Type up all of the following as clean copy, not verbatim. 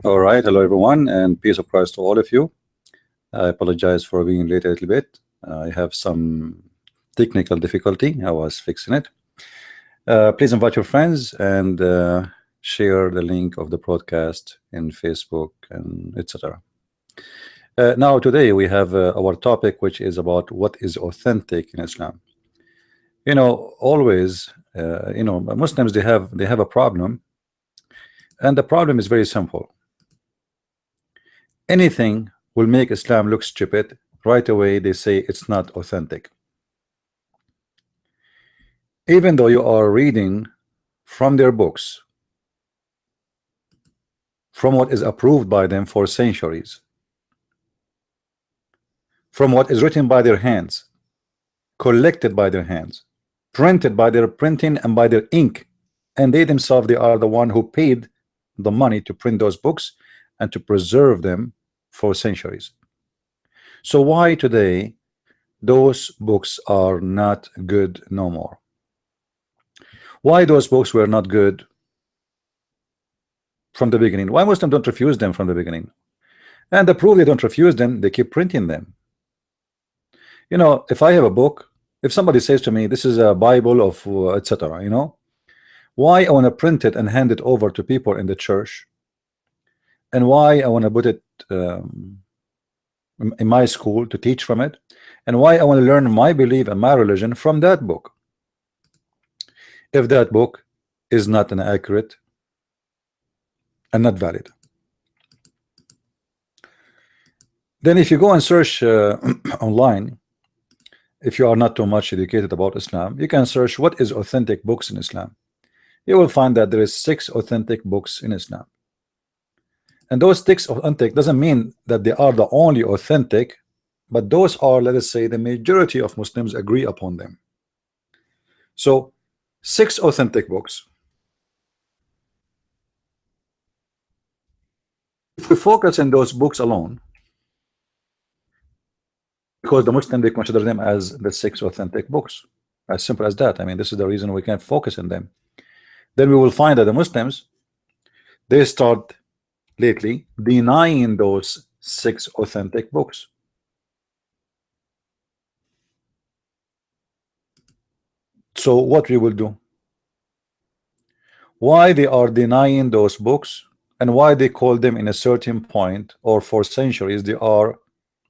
All right, hello everyone, and peace of Christ to all of you. I apologize for being late a little bit. I have some technical difficulty. I was fixing it. Please invite your friends and share the link of the broadcast in Facebook and etc. Now today we have our topic, which is about what is authentic in Islam. Always, Muslims they have a problem, and the problem is very simple. Anything will make Islam look stupid. Right away they say it's not authentic, even though you are reading from their books, from what is approved by them for centuries, from what is written by their hands, collected by their hands, printed by their printing and by their ink, and they themselves, they are the one who paid the money to print those books and to preserve them for centuries. So why today those books are not good no more? Why those books were not good from the beginning? Why Muslims don't refuse them from the beginning? And the proof they don't refuse them, they keep printing them. If I have a book, if somebody says to me this is a Bible of etc., why I want to print it and hand it over to people in the church, and why I want to put it in my school to teach from it, and why I want to learn my belief and my religion from that book, if that book is not an accurate and not valid. Then if you go and search online, if you are not too much educated about Islam, you can search what is authentic books in Islam. You will find that there is 6 authentic books in Islam, and those 6 authentic doesn't mean that they are the only authentic, but those are, let us say, the majority of Muslims agree upon them. So 6 authentic books. If we focus on those books alone, because the Muslim, they consider them as the 6 authentic books, as simple as that. I mean, this is the reason we can focus on them. Then we will find that the Muslims, they start lately denying those 6 authentic books. So what we will do, why they are denying those books, and why they call them in a certain point or for centuries they are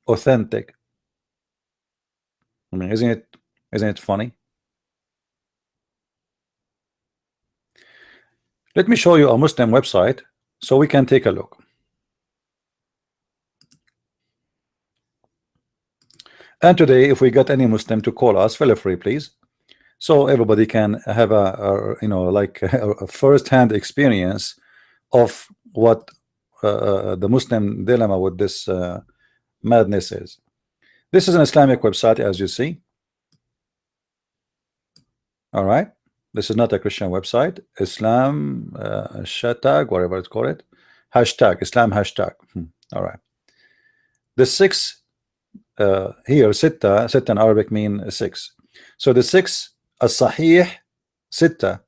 authentic. I mean, isn't it funny? Let me show you a Muslim website so we can take a look. And today, if we get any Muslim to call us, feel free, please, so everybody can have a first-hand experience of what the Muslim dilemma with this madness is. This is an Islamic website, as you see. All right, this is not a Christian website. Islam hashtag, whatever it's called, hashtag Islam hashtag. All right, the 6 here, sitta in Arabic mean 6. So the 6 as-sahih sitta.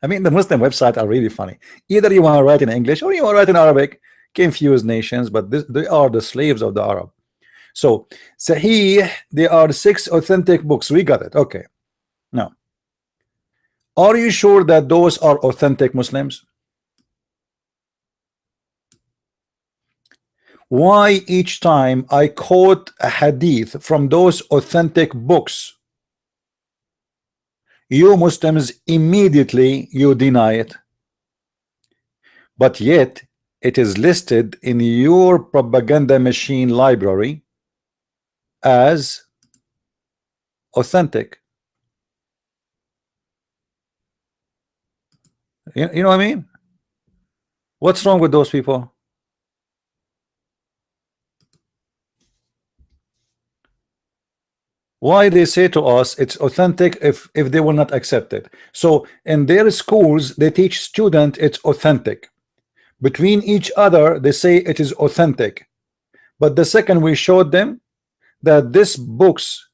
I mean, the Muslim website are really funny. Either you want to write in English or you want to write in Arabic. Confuse nations, but they are the slaves of the Arab. So Sahih, they are 6 authentic books. We got it. Okay. Now, are you sure that those are authentic Muslims? Why each time I quote a hadith from those authentic books, you Muslims immediately you deny it, but yet it is listed in your propaganda machine library as authentic? You know what I mean? What's wrong with those people? Why they say to us it's authentic if they will not accept it? So in their schools they teach students it's authentic. Between each other they say it is authentic, but the second we showed them that this books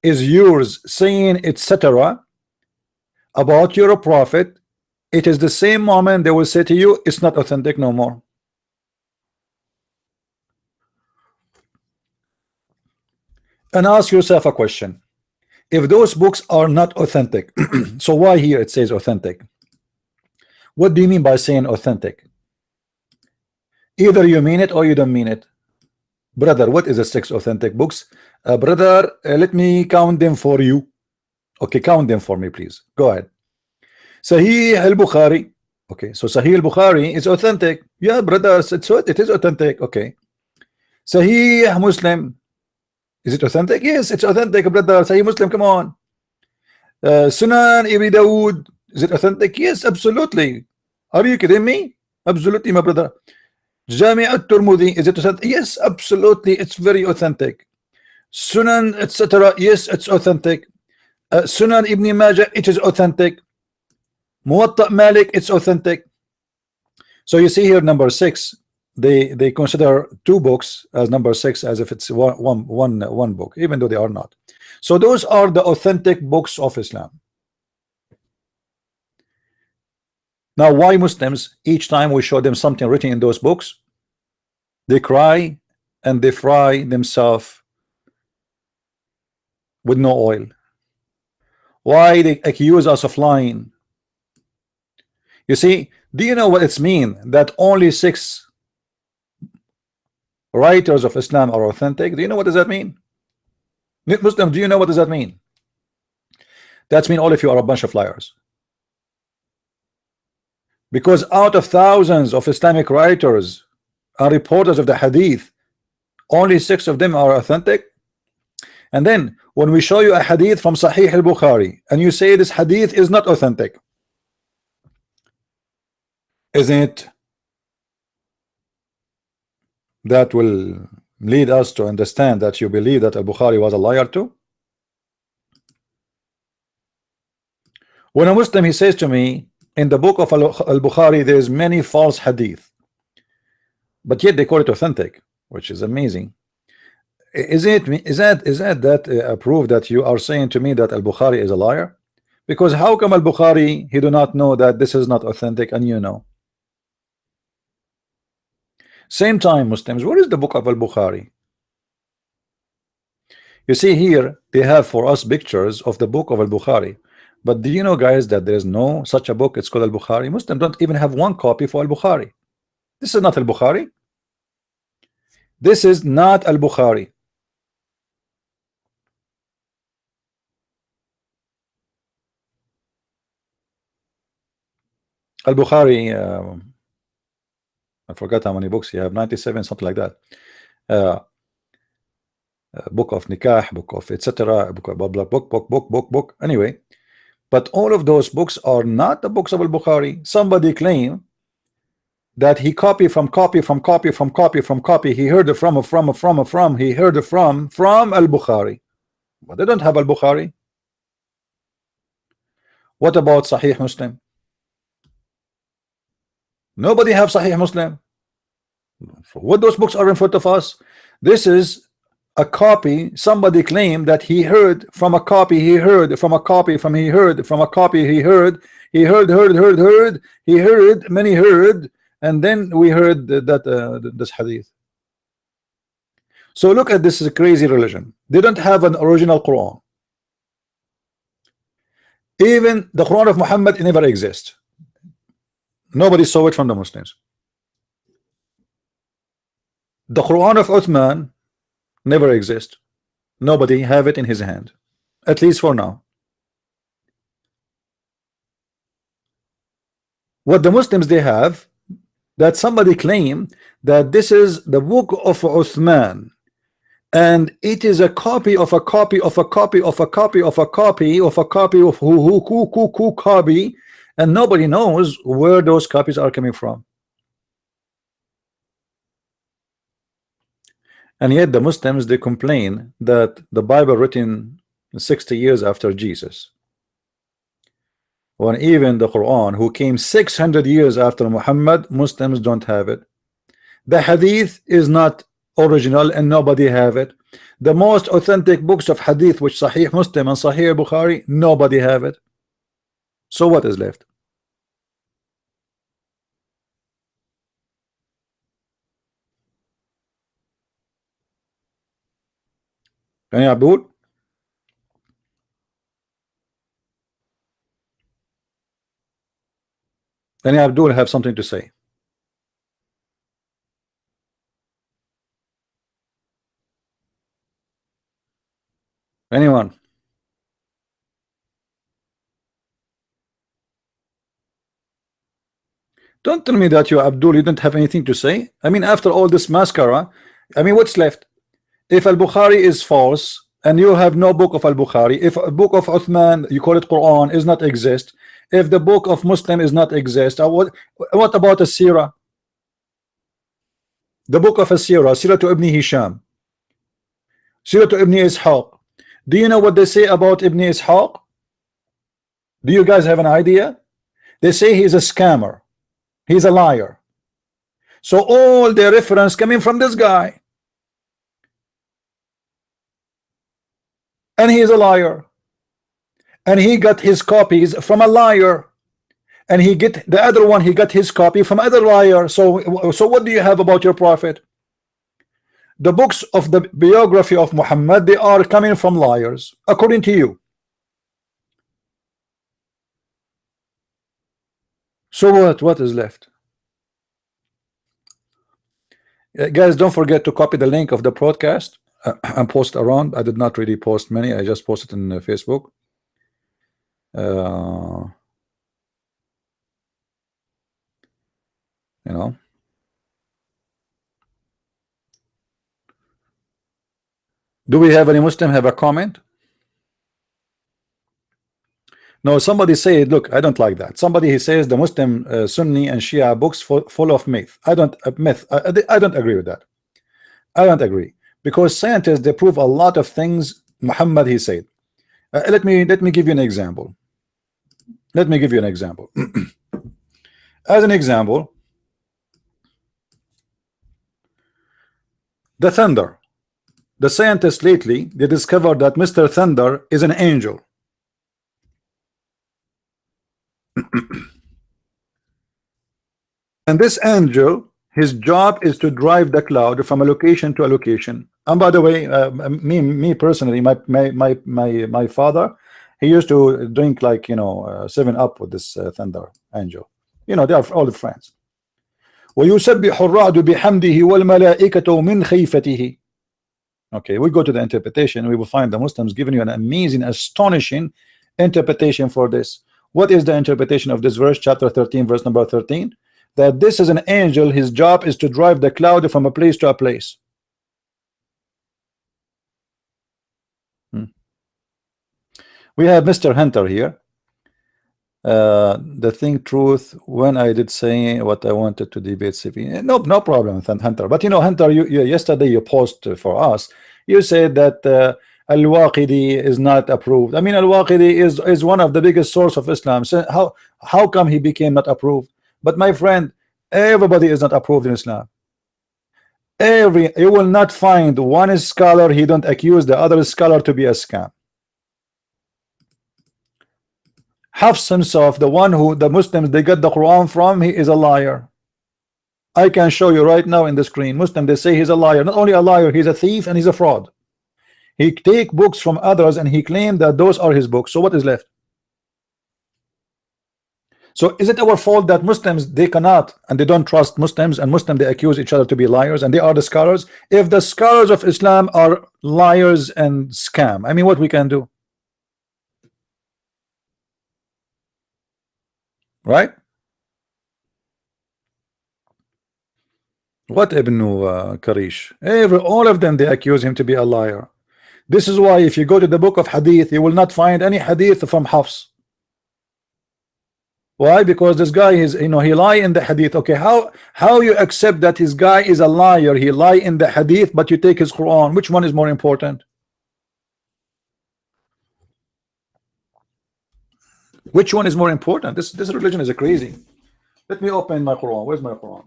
is yours saying etc. about your prophet, it is the same moment they will say to you it's not authentic no more. And ask yourself a question: if those books are not authentic, so why here it says authentic? What do you mean by saying authentic? Either you mean it or you don't mean it. Brother, what is the 6 authentic books? Brother, let me count them for you. Okay, count them for me, please. Go ahead. Sahih al-Bukhari. Okay, so Sahih al-Bukhari is authentic. Yeah, brother, it is authentic. Okay. Sahih Muslim. Is it authentic? Yes, it's authentic, brother. Sahih Muslim, come on. Sunan Ibn Dawood. Is it authentic? Yes, absolutely. Are you kidding me? Absolutely, my brother. Jami' al-Tirmidhi. Is it authentic? Yes, absolutely. It's very authentic. Sunan, etc. Yes, it's authentic. Sunan Ibn Majah, it is authentic. Muwatta Malik, it's authentic. So you see here number 6, they consider 2 books as number 6 as if it's one book, even though they are not. So those are the authentic books of Islam. Now why Muslims, each time we show them something written in those books, they cry and they fry themselves with no oil? Why they accuse us of lying? You see, do you know what it's mean that only 6 writers of Islam are authentic? Do you know what does that mean? Muslim, do you know what does that mean? That's mean all of you are a bunch of liars. Because out of thousands of Islamic writers and reporters of the hadith, only 6 of them are authentic. And then when we show you a hadith from Sahih al-Bukhari and you say this hadith is not authentic, isn't it that will lead us to understand that you believe that al-Bukhari was a liar too? When a Muslim, he says to me, in the book of al-Bukhari there is many false hadith, but yet they call it authentic, which is amazing. Is that a proof that you are saying to me that al-Bukhari is a liar? Because how come al-Bukhari, he do not know that this is not authentic and you know? Same time, Muslims, where is the book of al-Bukhari? You see here they have for us pictures of the book of al-Bukhari, but do you know, guys, that there is no such a book? It's called al-Bukhari. Muslims don't even have one copy for al-Bukhari. This is not al-Bukhari. This is not al-Bukhari. Al-Bukhari, I forgot how many books you have, 97, something like that. Book of Nikah, book of etc. Book of blah, blah, book. Anyway, but all of those books are not the books of al-Bukhari. Somebody claim that he copy from copy. He heard it from. He heard it from al-Bukhari, but they don't have al-Bukhari. What about Sahih Muslim? Nobody have Sahih Muslim. So what those books are in front of us? This is a copy. Somebody claimed that he heard from a copy. He heard from a copy. He heard from a copy. He heard. He heard. He heard. Many heard, and then we heard that this hadith. So look at this crazy religion. They don't have an original Quran. Even the Quran of Muhammad never exists. Nobody saw it from the Muslims. The Quran of Uthman never exists. Nobody have it in his hand, at least for now. What the Muslims they have, that somebody claim that this is the book of Uthman, and it is a copy of a copy of a copy of a copy of a copy of a copy of who copy, and nobody knows where those copies are coming from. And yet the Muslims, they complain that the Bible written 60 years after Jesus, when even the Quran, who came 600 years after Muhammad, Muslims don't have it. The Hadith is not original and nobody have it. The most authentic books of Hadith, which Sahih Muslim and Sahih Bukhari, nobody have it. So what is left? Any Abdul? Any Abdul have something to say? Anyone? Don't tell me that you, Abdul, you don't have anything to say. I mean, after all this mascara, I mean, what's left? If Al-Bukhari is false and you have no book of Al-Bukhari, if a book of Uthman, you call it Quran, is not exist, if the book of Muslim is not exist, what about a Sirah? The book of a Sirah, Sirah to Ibn Hisham, Sirah to Ibn Ishaq. Do you know what they say about Ibn Ishaq? Do you guys have an idea? They say he's a scammer. He's a liar. So all the reference coming from this guy. And he's a liar. And he got his copies from a liar. And he get the other one, he got his copy from other liar. So what do you have about your prophet? The books of the biography of Muhammad, they are coming from liars, according to you. So what is left? Guys, don't forget to copy the link of the broadcast and post around. I did not really post many. I just posted in Facebook. You know. Do we have any Muslim have a comment? No, somebody say, look, I don't like that. Somebody he says the Muslim Sunni and Shia books full of myth. I don't I don't agree with that. I don't agree, because scientists, they prove a lot of things Muhammad he said. Let me give you an example. Let me give you an example. As an example, the thunder. The scientists lately, they discovered that Mr. Thunder is an angel. And this angel, his job is to drive the cloud from a location to a location. And by the way, me personally, my father, he used to drink, like, you know, 7-Up with this thunder angel. You know, they are all friends. وَيُسَبِّحُ الرَّعْدُ بِحَمْدِهِ وَالْمَلَائِكَةُ مِنْ خَيْفَتِهِ. Okay, we go to the interpretation. We will find the Muslims giving you an amazing, astonishing interpretation for this. What is the interpretation of this verse, chapter 13, verse number 13? That this is an angel, his job is to drive the cloud from a place to a place. We have Mr. Hunter here. The thing truth, when I did say what I wanted to debate CP. No problem, Hunter. But you know, Hunter, you yesterday you posted for us, you said that Al-Waqidi is not approved. I mean, Al-Waqidi is one of the biggest source of Islam. So how come he became not approved? But my friend, everybody is not approved in Islam. You will not find one scholar he don't accuse the other scholar to be a scam. Hafs himself, the one who the Muslims they get the Quran from, he is a liar. I can show you right now in the screen. Muslim, they say he's a liar. Not only a liar, he's a thief and he's a fraud. He take books from others and he claimed that those are his books. So what is left? So is it our fault that Muslims they cannot and they don't trust Muslims, and Muslims they accuse each other to be liars, and they are the scholars? If the scholars of Islam are liars and scam, I mean, what we can do? Right? What Ibn Karish? All of them, they accuse him to be a liar. This is why if you go to the book of Hadith, you will not find any Hadith from Hafs. Why? Because this guy is, you know, he lie in the Hadith. Okay, how you accept that his guy is a liar? He lie in the Hadith, but you take his Quran. Which one is more important? Which one is more important? This religion is a crazy. Let me open my Quran. Where's my Quran?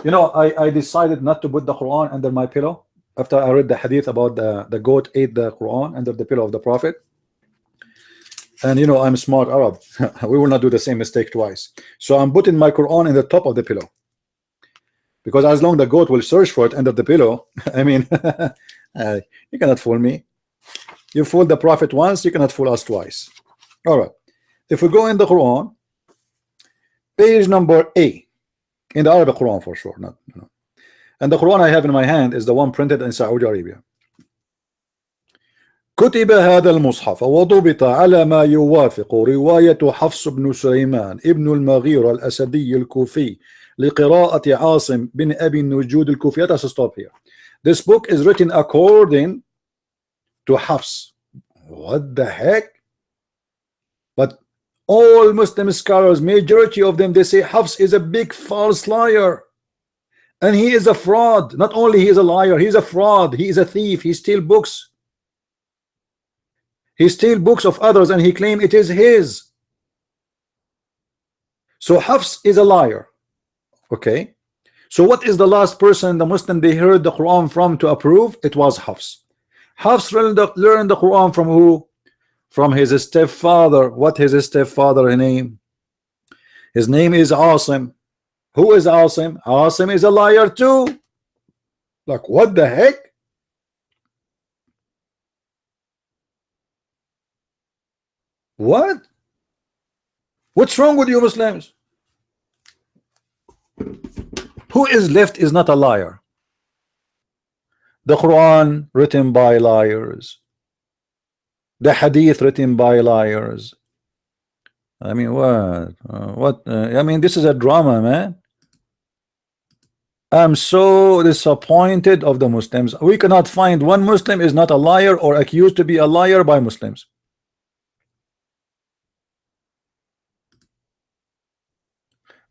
You know, I decided not to put the Quran under my pillow after I read the hadith about the goat ate the Quran under the pillow of the Prophet. And you know, I'm a smart Arab. We will not do the same mistake twice. So I'm putting my Quran in the top of the pillow, because as long the goat will search for it under the pillow, I mean, You cannot fool me. You fooled the Prophet once, you cannot fool us twice. All right. If we go in the Quran, page number A, in the Arabic Quran for sure, not and the Quran I have in my hand is the one printed in Saudi Arabia. كتب هذا المصحف وضبط على ما يوافق رواية حفص بن سليمان ابن المغيرة الأسدي الكوفي لقراءة عاصم بن أبي النجود الكوفي. Let us stop here. This book is written according to Hafs. What the heck? But all Muslim scholars, majority of them, they say Hafs is a big false liar. And he is a fraud. Not only he is a liar, he is a fraud. He is a thief. He steals books. He steals books of others and he claims it is his. So Hafs is a liar. Okay. So what is the last person the Muslim they heard the Quran from to approve? It was Hafs. Hafs learned the Quran from who? From his stepfather. What his stepfather name? His name is Asim. Who is Asim? Asim is a liar too. Like what the heck? What? What's wrong with you Muslims? Who is left is not a liar. The Quran written by liars. The Hadith written by liars. I mean, what? I mean, this is a drama, man. I'm so disappointed of the Muslims. We cannot find one Muslim is not a liar or accused to be a liar by Muslims.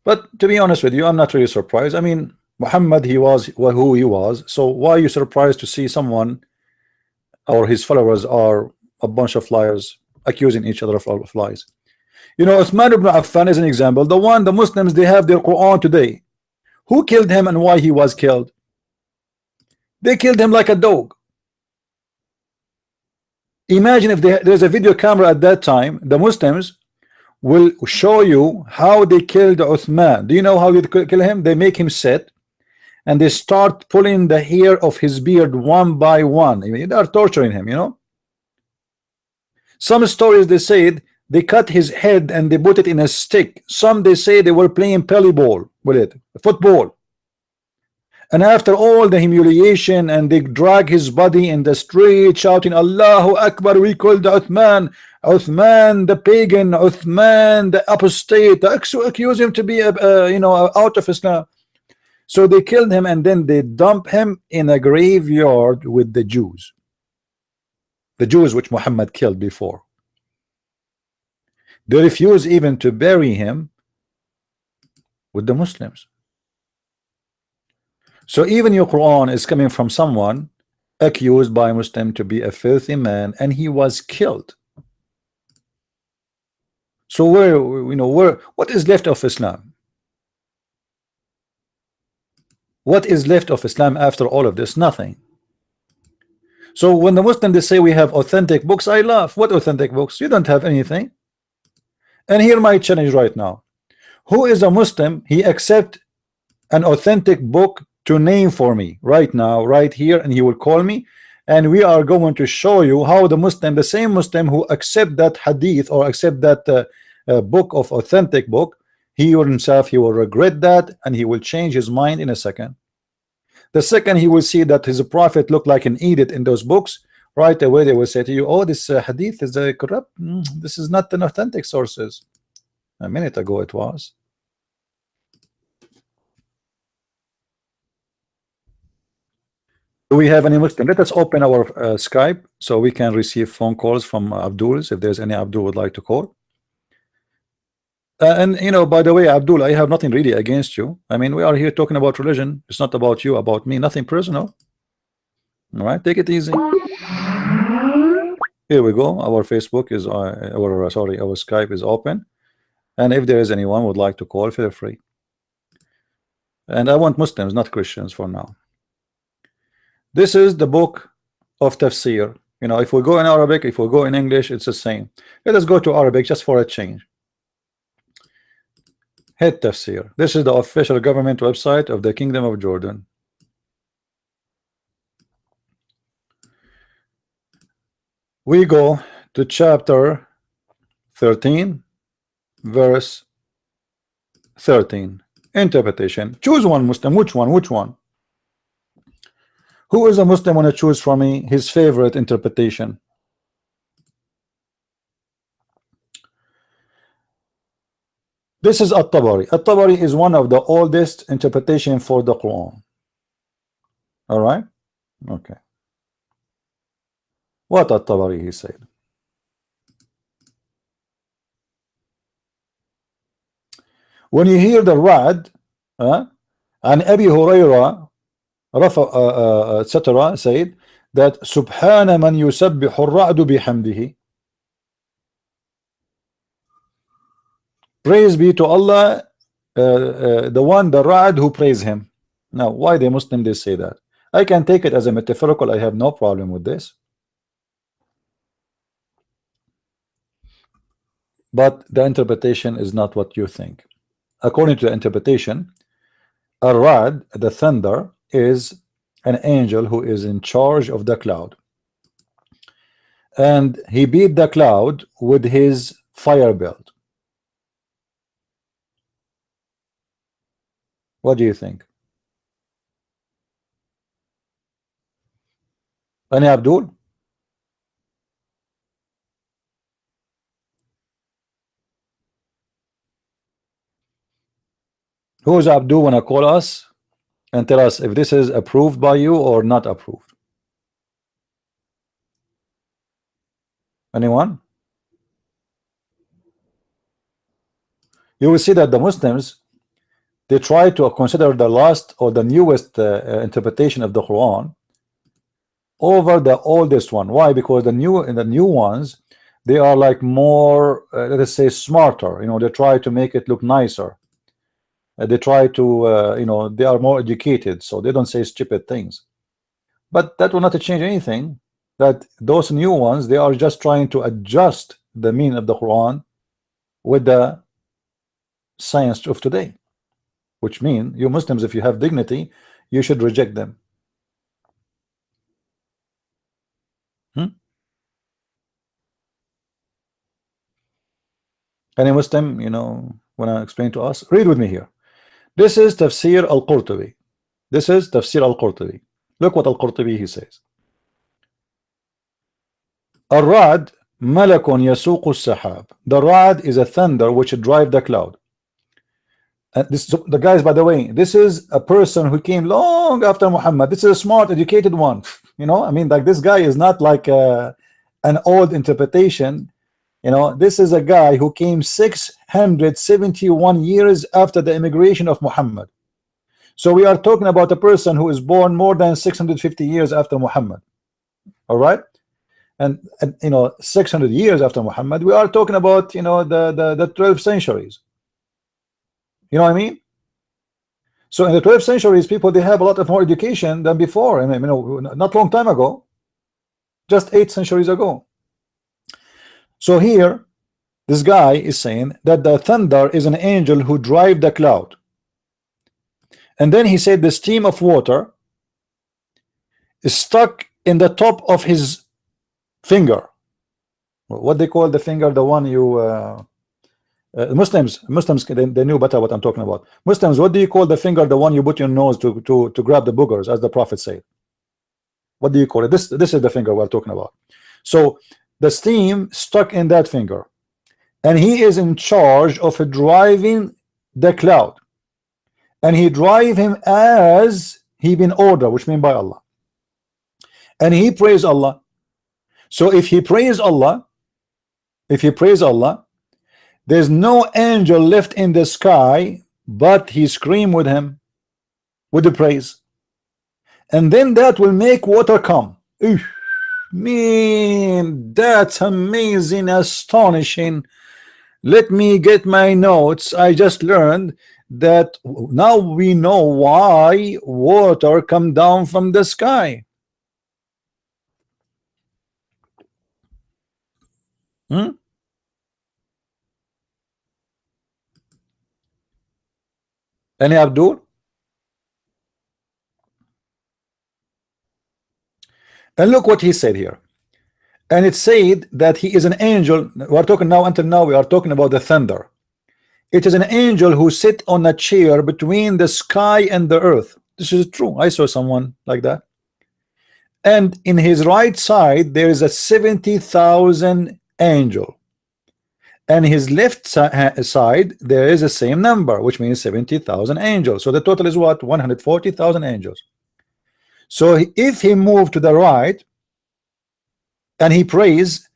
But to be honest with you, I'm not really surprised. I mean, Muhammad, he was who he was. So why are you surprised to see someone or his followers are a bunch of liars accusing each other of lies? You know, Uthman ibn Affan is an example. The Muslims, they have their Quran today. Who killed him and why he was killed? They killed him like a dog. Imagine if there's a video camera at that time, the Muslims will show you how they killed Uthman. Do you know how they kill him? They make him sit and they start pulling the hair of his beard one by one. They are torturing him, you know. Some stories they said they cut his head and they put it in a stick. Some they say they were playing ball with it, football. And after all the humiliation and they drag his body in the street shouting Allahu Akbar, we called Uthman, Uthman the pagan, Uthman the apostate, they accuse him to be you know, out of Islam. So they killed him and then they dump him in a graveyard with the Jews which Muhammad killed before. They refuse even to bury him with the Muslims. So even your Quran is coming from someone accused by a Muslim to be a filthy man and he was killed. So what is left of Islam? What is left of Islam after all of this? Nothing. So when the Muslims they say we have authentic books, I laugh. What authentic books? You don't have anything. And here my challenge right now. Who is a Muslim? He accept an authentic book to name for me right now, right here, and he will call me, and we are going to show you how the Muslim, the same Muslim who accept that hadith or accept that book of authentic book, he himself, he will regret that and he will change his mind in a second. The second he will see that his prophet looked like an idiot in those books, right away they will say to you, oh, this hadith is corrupt. This is not an authentic sources. A minute ago it was. Do we have any Muslim? Let us open our Skype so we can receive phone calls from Abdul's if there's any Abdul would like to call. And you know, by the way, Abdul, I have nothing really against you. I mean, we are here talking about religion. It's not about you, about me, nothing personal. All right, take it easy. Here we go. Our Facebook is our Skype is open, and if there is anyone who would like to call, feel free. And I want Muslims, not Christians, for now. This is the book of tafsir. You know, if we go in Arabic, if we go in English, it's the same. Let us go to Arabic just for a change. Hit tafsir. This is the official government website of the Kingdom of Jordan. We go to chapter 13, verse 13. Interpretation. Choose one Muslim. Which one? Which one? Who is a Muslim want to choose for me his favorite interpretation? This is At-Tabari. At-Tabari is one of the oldest interpretation for the Quran. All right? Okay. What At-Tabari he said? When you hear the Ra'd, and Abi Hurairah, etc., said that Subhana man yusabbihu ar-ra'du bihamdihi. Praise be to Allah, the one, the Ra'd, who praise him. Now, why the Muslim they say that? I can take it as a metaphorical. I have no problem with this. But the interpretation is not what you think. According to the interpretation, Ar-Ra'd, the thunder, is an angel who is in charge of the cloud. And he beat the cloud with his fire belt. What do you think? Any Abdul? Who is Abdul when I call us and tell us if this is approved by you or not approved? Anyone? You will see that the Muslims, they try to consider the last or the newest interpretation of the Quran over the oldest one. Why? Because the new ones, they are like more, let us say, smarter. You know, they try to make it look nicer. They try to, you know, they are more educated, so they don't say stupid things. But that will not change anything. That those new ones, they are just trying to adjust the meaning of the Quran with the science of today, which mean you Muslims, if you have dignity, you should reject them. Any Muslim, you know, when I explain to us, read with me here. This is Tafsir al-Qurtubi. This is Tafsir al-Qurtubi. Look what al-Qurtubi he says. Ar-Ra'd malakun yasuqu as-sahab. The Ra'd is a thunder which drive the cloud. And this, the guys, by the way, this is a person who came long after Muhammad. This is a smart, educated one. You know, I mean, like this guy is not like an old interpretation. You know, this is a guy who came 671 years after the immigration of Muhammad. So we are talking about a person who is born more than 650 years after Muhammad. All right, and you know, 600 years after Muhammad, we are talking about, you know, the 12 centuries. You know what I mean? So in the 12th centuries, people, they have a lot of more education than before. I mean, you know, not long time ago, just 8 centuries ago. So here, this guy is saying that the thunder is an angel who drive the cloud. And then he said the stream of water is stuck in the top of his finger. What they call the finger, the one you Muslims they knew better what I'm talking about. Muslims, what do you call the finger, the one you put your nose to grab the boogers, as the Prophet said? What do you call it? This is the finger we're talking about. So the steam stuck in that finger, and he is in charge of driving the cloud, and he drive him as he been ordered, which mean by Allah, and he praise Allah. So if he praise Allah, there's no angel left in the sky but he scream with him with the praise, and then that will make water come. Man, that's amazing, astonishing. Let me get my notes. I just learned that now we know why water come down from the sky. Any Abdul? And look what he said here. and it said that he is an angel. We are talking now, until now we are talking about the thunder. It is an angel who sit on a chair between the sky and the earth. This is true. I saw someone like that. And in his right side there is a 70,000 angel, and his left side there is the same number, which means 70,000 angels. So the total is what? 140,000 angels. So if he moved to the right and he praised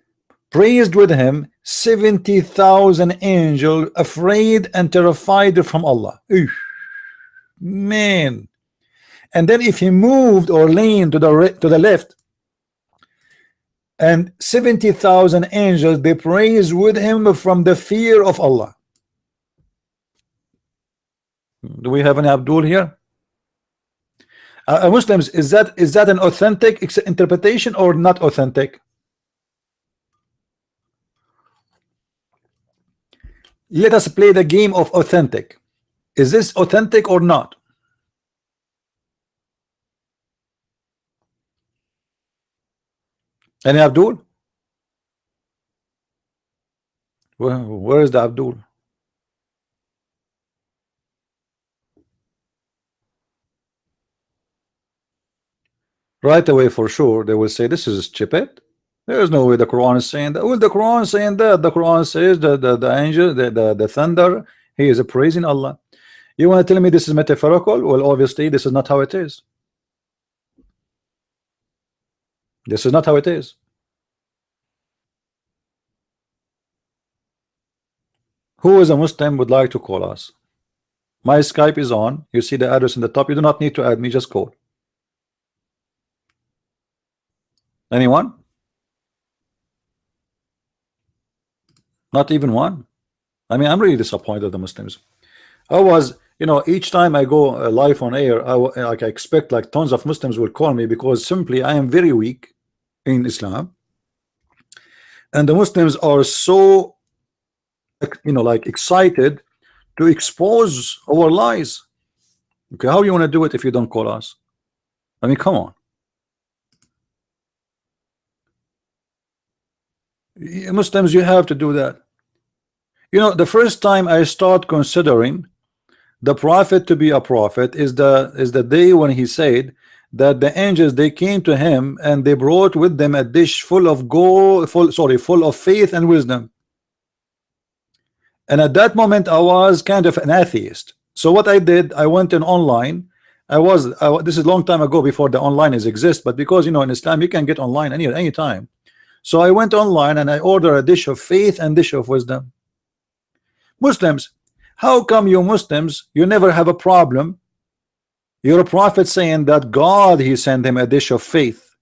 with him 70,000 angels, afraid and terrified from Allah. Eesh, man. And then if he moved or leaned to the left, and 70,000 angels, they praise with him from the fear of Allah. Do we have an Abdul here? Muslims, is that an authentic interpretation or not authentic? Let us play the game of authentic. Is this authentic or not? Any Abdul? Where is the Abdul? Right away, for sure, they will say this is stupid. There is no way the Quran is saying that. Well, the Quran is saying that. The Quran says the angel, the thunder, he is praising Allah. You want to tell me this is metaphorical? Well, obviously, this is not how it is. This is not how it is. Who is a Muslim would like to call us? My Skype is on. You see the address in the top. You do not need to add me, just call. Anyone? Not even one. I mean, I'm really disappointed with the Muslims. I was, each time I go live on air, I expect like tons of Muslims will call me, because simply I am very weak in Islam, and the Muslims are so, like excited to expose our lies. Okay, how you want to do it if you don't call us? I mean, come on. Muslims, you have to do that. The first time I start considering the prophet to be a prophet is the day when he said that the angels, they came to him and they brought with them a dish full of gold, full of faith and wisdom. And at that moment I was kind of an atheist. So what I did, I went in online. This is a long time ago, before the online exist, but because in Islam you can get online any time. So I went online and I ordered a dish of faith and dish of wisdom. Muslims, how come you Muslims, you never have a problem? You're a prophet saying that God, he sent him a dish of faith.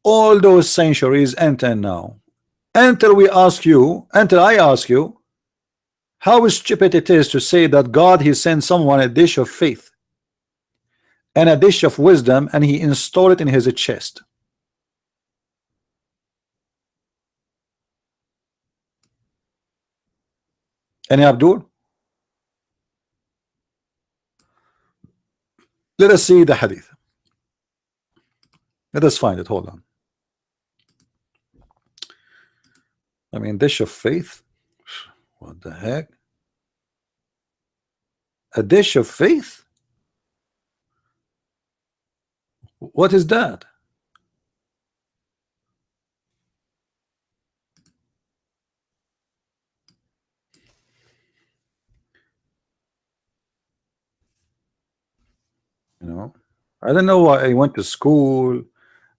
All those centuries until now, until I ask you, how stupid it is to say that God, he sent someone a dish of faith and a dish of wisdom, and he installed it in his chest. Any Abdul? Let us see the hadith. Let us find it. Hold on. I mean, dish of faith. What the heck? A dish of faith? What is that? I don't know why I went to school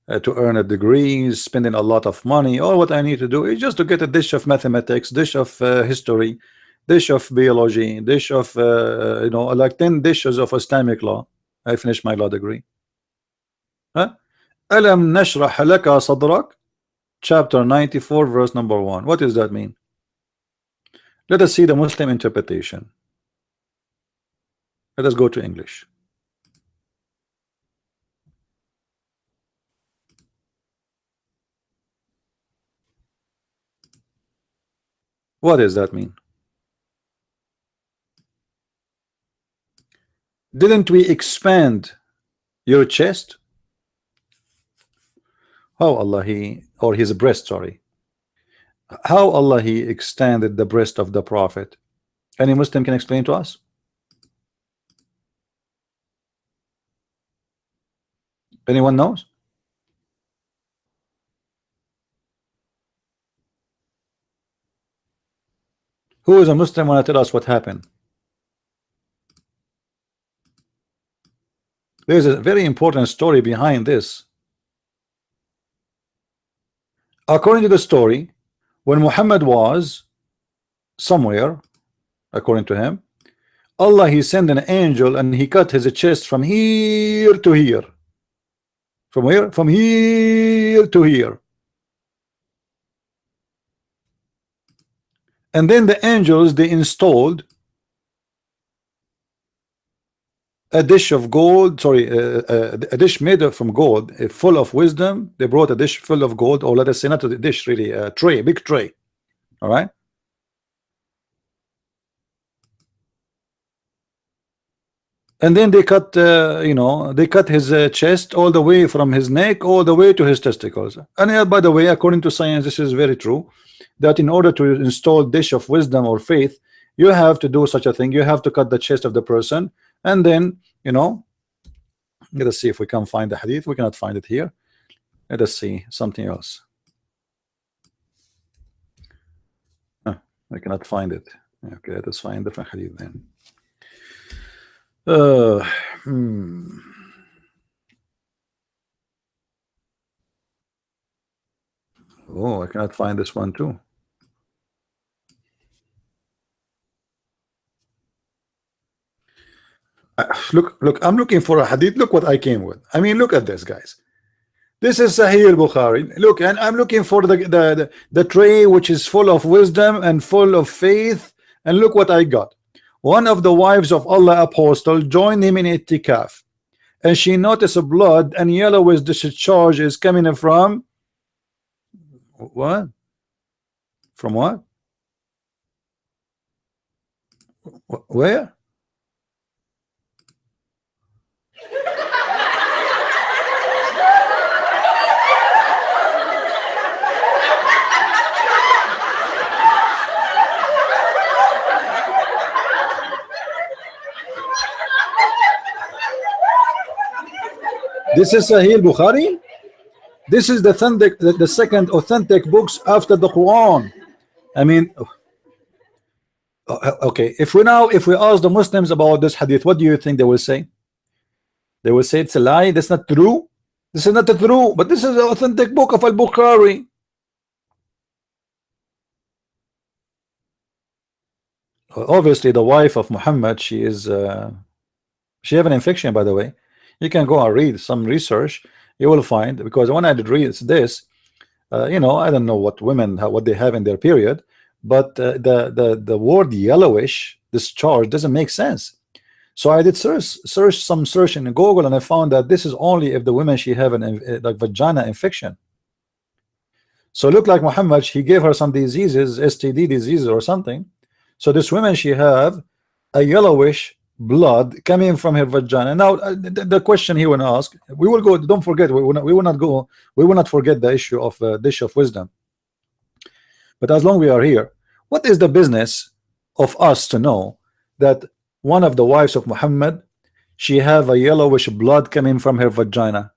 to earn a degree, spending a lot of money. All what I need to do is just to get a dish of mathematics, dish of history, dish of biology, dish of like 10 dishes of Islamic law. I finished my law degree. Alam nashrah laka sadrak, chapter 94, verse number 1. What does that mean? Let us see the Muslim interpretation. Let us go to English. What does that mean? Didn't we expand your chest? How Allah he, or his breast, sorry. How Allah he extended the breast of the Prophet? Any Muslim can explain to us? Anyone knows? Who is a Muslim want to tell us what happened? There's a very important story behind this. According to the story, when Muhammad was somewhere, according to him, Allah he sent an angel and he cut his chest from here to here. From where? From here to here. And then the angels, they installed a dish of gold, sorry, a dish made from gold, full of wisdom. They brought a dish full of gold, or let us say not a dish, really, a tray, big tray. All right. And then they cut, you know, they cut his chest all the way from his neck all the way to his testicles. And by the way, according to science, this is very true, that in order to install dish of wisdom or faith, you have to do such a thing. You have to cut the chest of the person, and then, you know, let us see if we can find the hadith. We cannot find it here. Let us see something else. I cannot find it. Okay, let us find different hadith then. Oh, I cannot find this one too. Look, I'm looking for a hadith. Look what I came with. I mean, look at this, guys. This is Sahih al-Bukhari. Look, and I'm looking for the tray which is full of wisdom and full of faith. And look what I got. One of the wives of Allah apostle joined him in itikaf, and she noticed blood and yellowish discharge is coming from what? From what? Where? This is Sahih Bukhari. This is the second authentic books after the Quran. I mean, okay. If we ask the Muslims about this hadith, what do you think they will say? They will say it's a lie. That's not true. This is not true. But this is the authentic book of Al-Bukhari. Obviously, the wife of Muhammad, she has an infection, by the way. You can go and read some research. You will find, because when I did read this, you know, I don't know what women what they have in their period, but the word yellowish discharge doesn't make sense. So I did search in Google, and I found that this is only if the women she have an like vagina infection. So look like Muhammad, he gave her some diseases, STD diseases or something. So this woman, she have a yellowish blood coming from her vagina. Now the question he will ask, we will go, don't forget, we will not forget the issue of dish of wisdom. But as long we are here, what is the business of us to know that one of the wives of Muhammad, she have a yellowish blood coming from her vagina?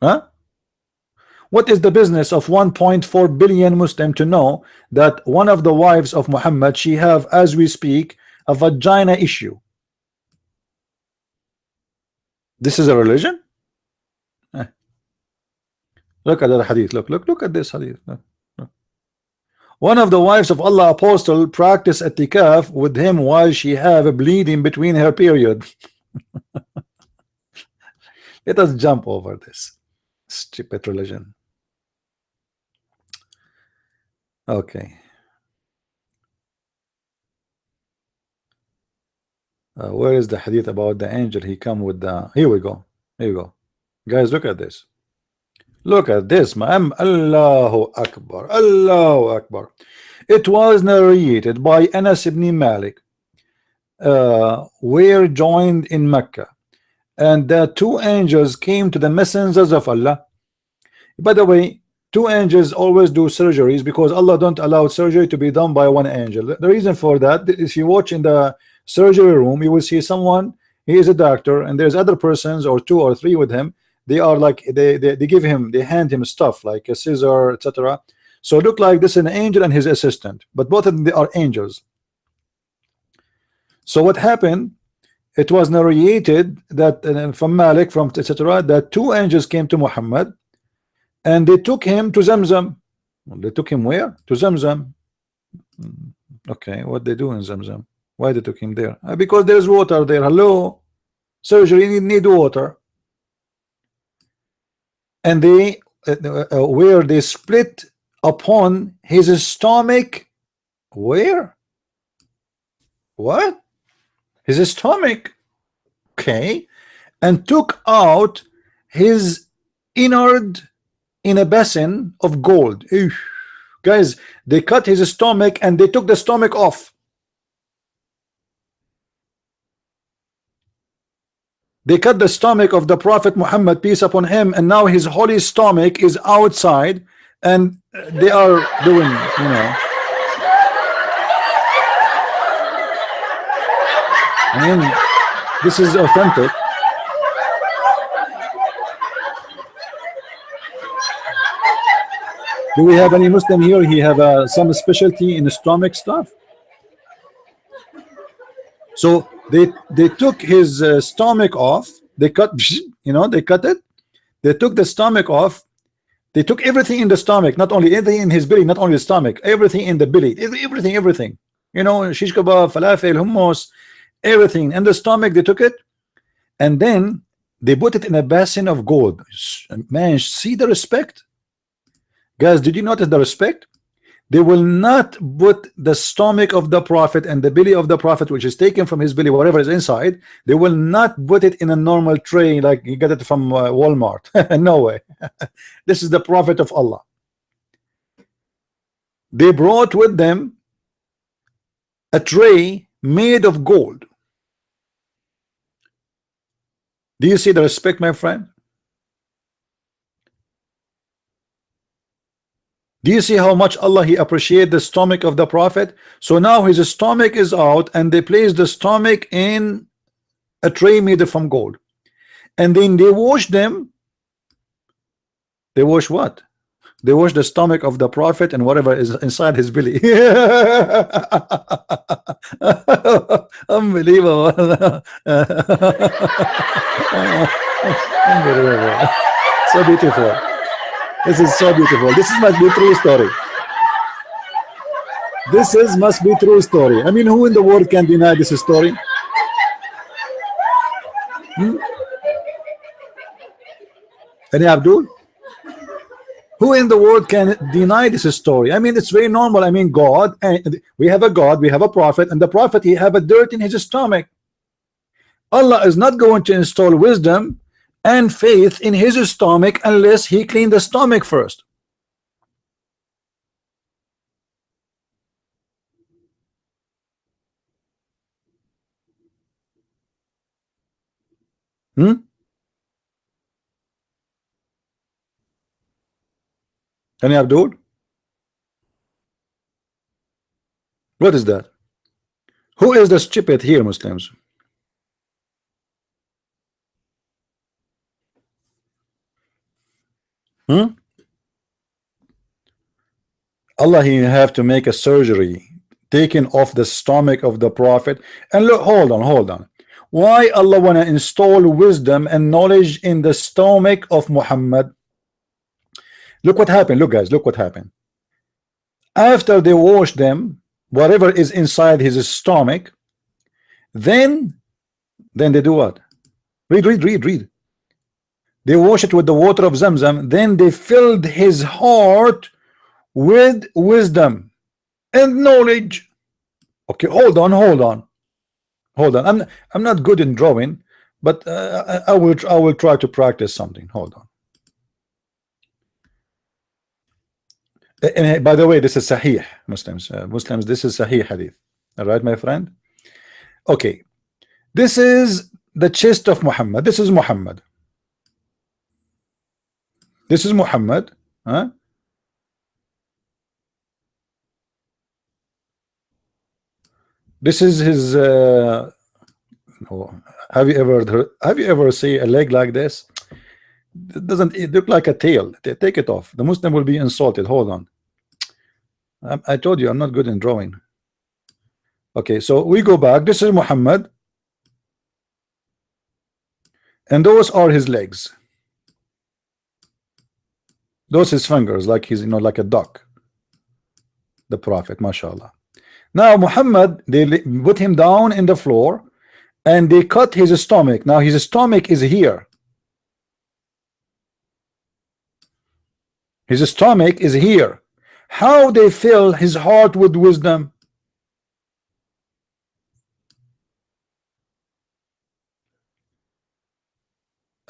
Huh? What is the business of 1.4 billion Muslim to know that one of the wives of Muhammad, she have, as we speak, a vagina issue? This is a religion? Look at the hadith. Look at this hadith. Look. One of the wives of Allah apostle practice itikaf with him while she have a bleeding between her period. Let us jump over this stupid religion. Okay. Where is the hadith about the angel? He come with the, here we go. Here we go. Guys, look at this. Look at this, ma'am. Allahu Akbar. Allahu Akbar. It was narrated by Anas ibn Malik. Were joined in Mecca. and the two angels came to the messengers of Allah. By the way, two angels always do surgeries because Allah don't allow surgery to be done by one angel. The reason for that, if you watch in the surgery room, you will see someone, he is a doctor, and there's other persons or two or three with him. They are like they give him, they hand him stuff like a scissor, etc. So look like this is an angel and his assistant, but both of them, they are angels. So what happened? It was narrated that from Malik, from etc., that two angels came to Muhammad and they took him to Zamzam. They took him where? To Zamzam. Okay, what they do in Zamzam? Why they took him there? Because there's water there. Hello, surgery need water. And they where they split upon his stomach. Where? What? His stomach. Okay, and took out his innard in a basin of gold. Eesh. Guys, they cut his stomach and they took the stomach off. They cut the stomach of the Prophet Muhammad, peace upon him, and now his holy stomach is outside, and they are doing, you know. I mean, this is authentic. Do we have any Muslim here? He have some specialty in the stomach stuff. So they took his stomach off. They cut, you know, they cut it. They took the stomach off. They took everything in the stomach, not only everything in his belly, not only the stomach, everything in the belly, everything. You know, shish kebab, falafel, hummus, everything. And the stomach, they took it, and then they put it in a basin of gold. Man, see the respect, guys. Did you notice the respect? They will not put the stomach of the Prophet and the belly of the Prophet, which is taken from his belly, whatever is inside, they will not put it in a normal tray like you get it from Walmart. No way. This is the Prophet of Allah. They brought with them a tray made of gold. Do you see the respect, my friend? Do you see how much Allah he appreciate the stomach of the Prophet? So now his stomach is out, and they place the stomach in a tray made from gold, and then they wash them. They wash what? They wash the stomach of the Prophet and whatever is inside his belly. Unbelievable. Unbelievable. So beautiful. This is so beautiful. This must be true story. This must be true story. I mean, who in the world can deny this story? Any Abdul? Who in the world can deny this story? I mean, it's very normal. I mean, God, and we have a God, we have a Prophet, and the Prophet, he have a dirt in his stomach. Allah is not going to install wisdom and faith in his stomach unless he cleaned the stomach first. Any Abdul? What is that? Who is the stupid here, Muslims? Allah, he have to make a surgery, taking off the stomach of the Prophet. And look, hold on. Why Allah wanna install wisdom and knowledge in the stomach of Muhammad? Look what happened. Look, guys, look what happened. After they wash them, whatever is inside his stomach, then they do what? Read. They wash it with the water of Zamzam. Then they filled his heart with wisdom and knowledge. Okay, hold on. I'm not good in drawing, but I will try to practice something. Hold on. And by the way, this is Sahih, Muslims. This is Sahih Hadith. All right, my friend. Okay, this is the chest of Muhammad. This is Muhammad. This is Muhammad. Huh? This is his. Have you ever seen a leg like this? It look like a tail? Take it off. The Muslim will be insulted. Hold on. I told you I'm not good in drawing. Okay, so we go back. This is Muhammad, and those are his legs. Those his fingers, like he's like a duck. The Prophet, mashallah. Now Muhammad, they put him down in the floor, and they cut his stomach. Now his stomach is here. His stomach is here. How they fill his heart with wisdom?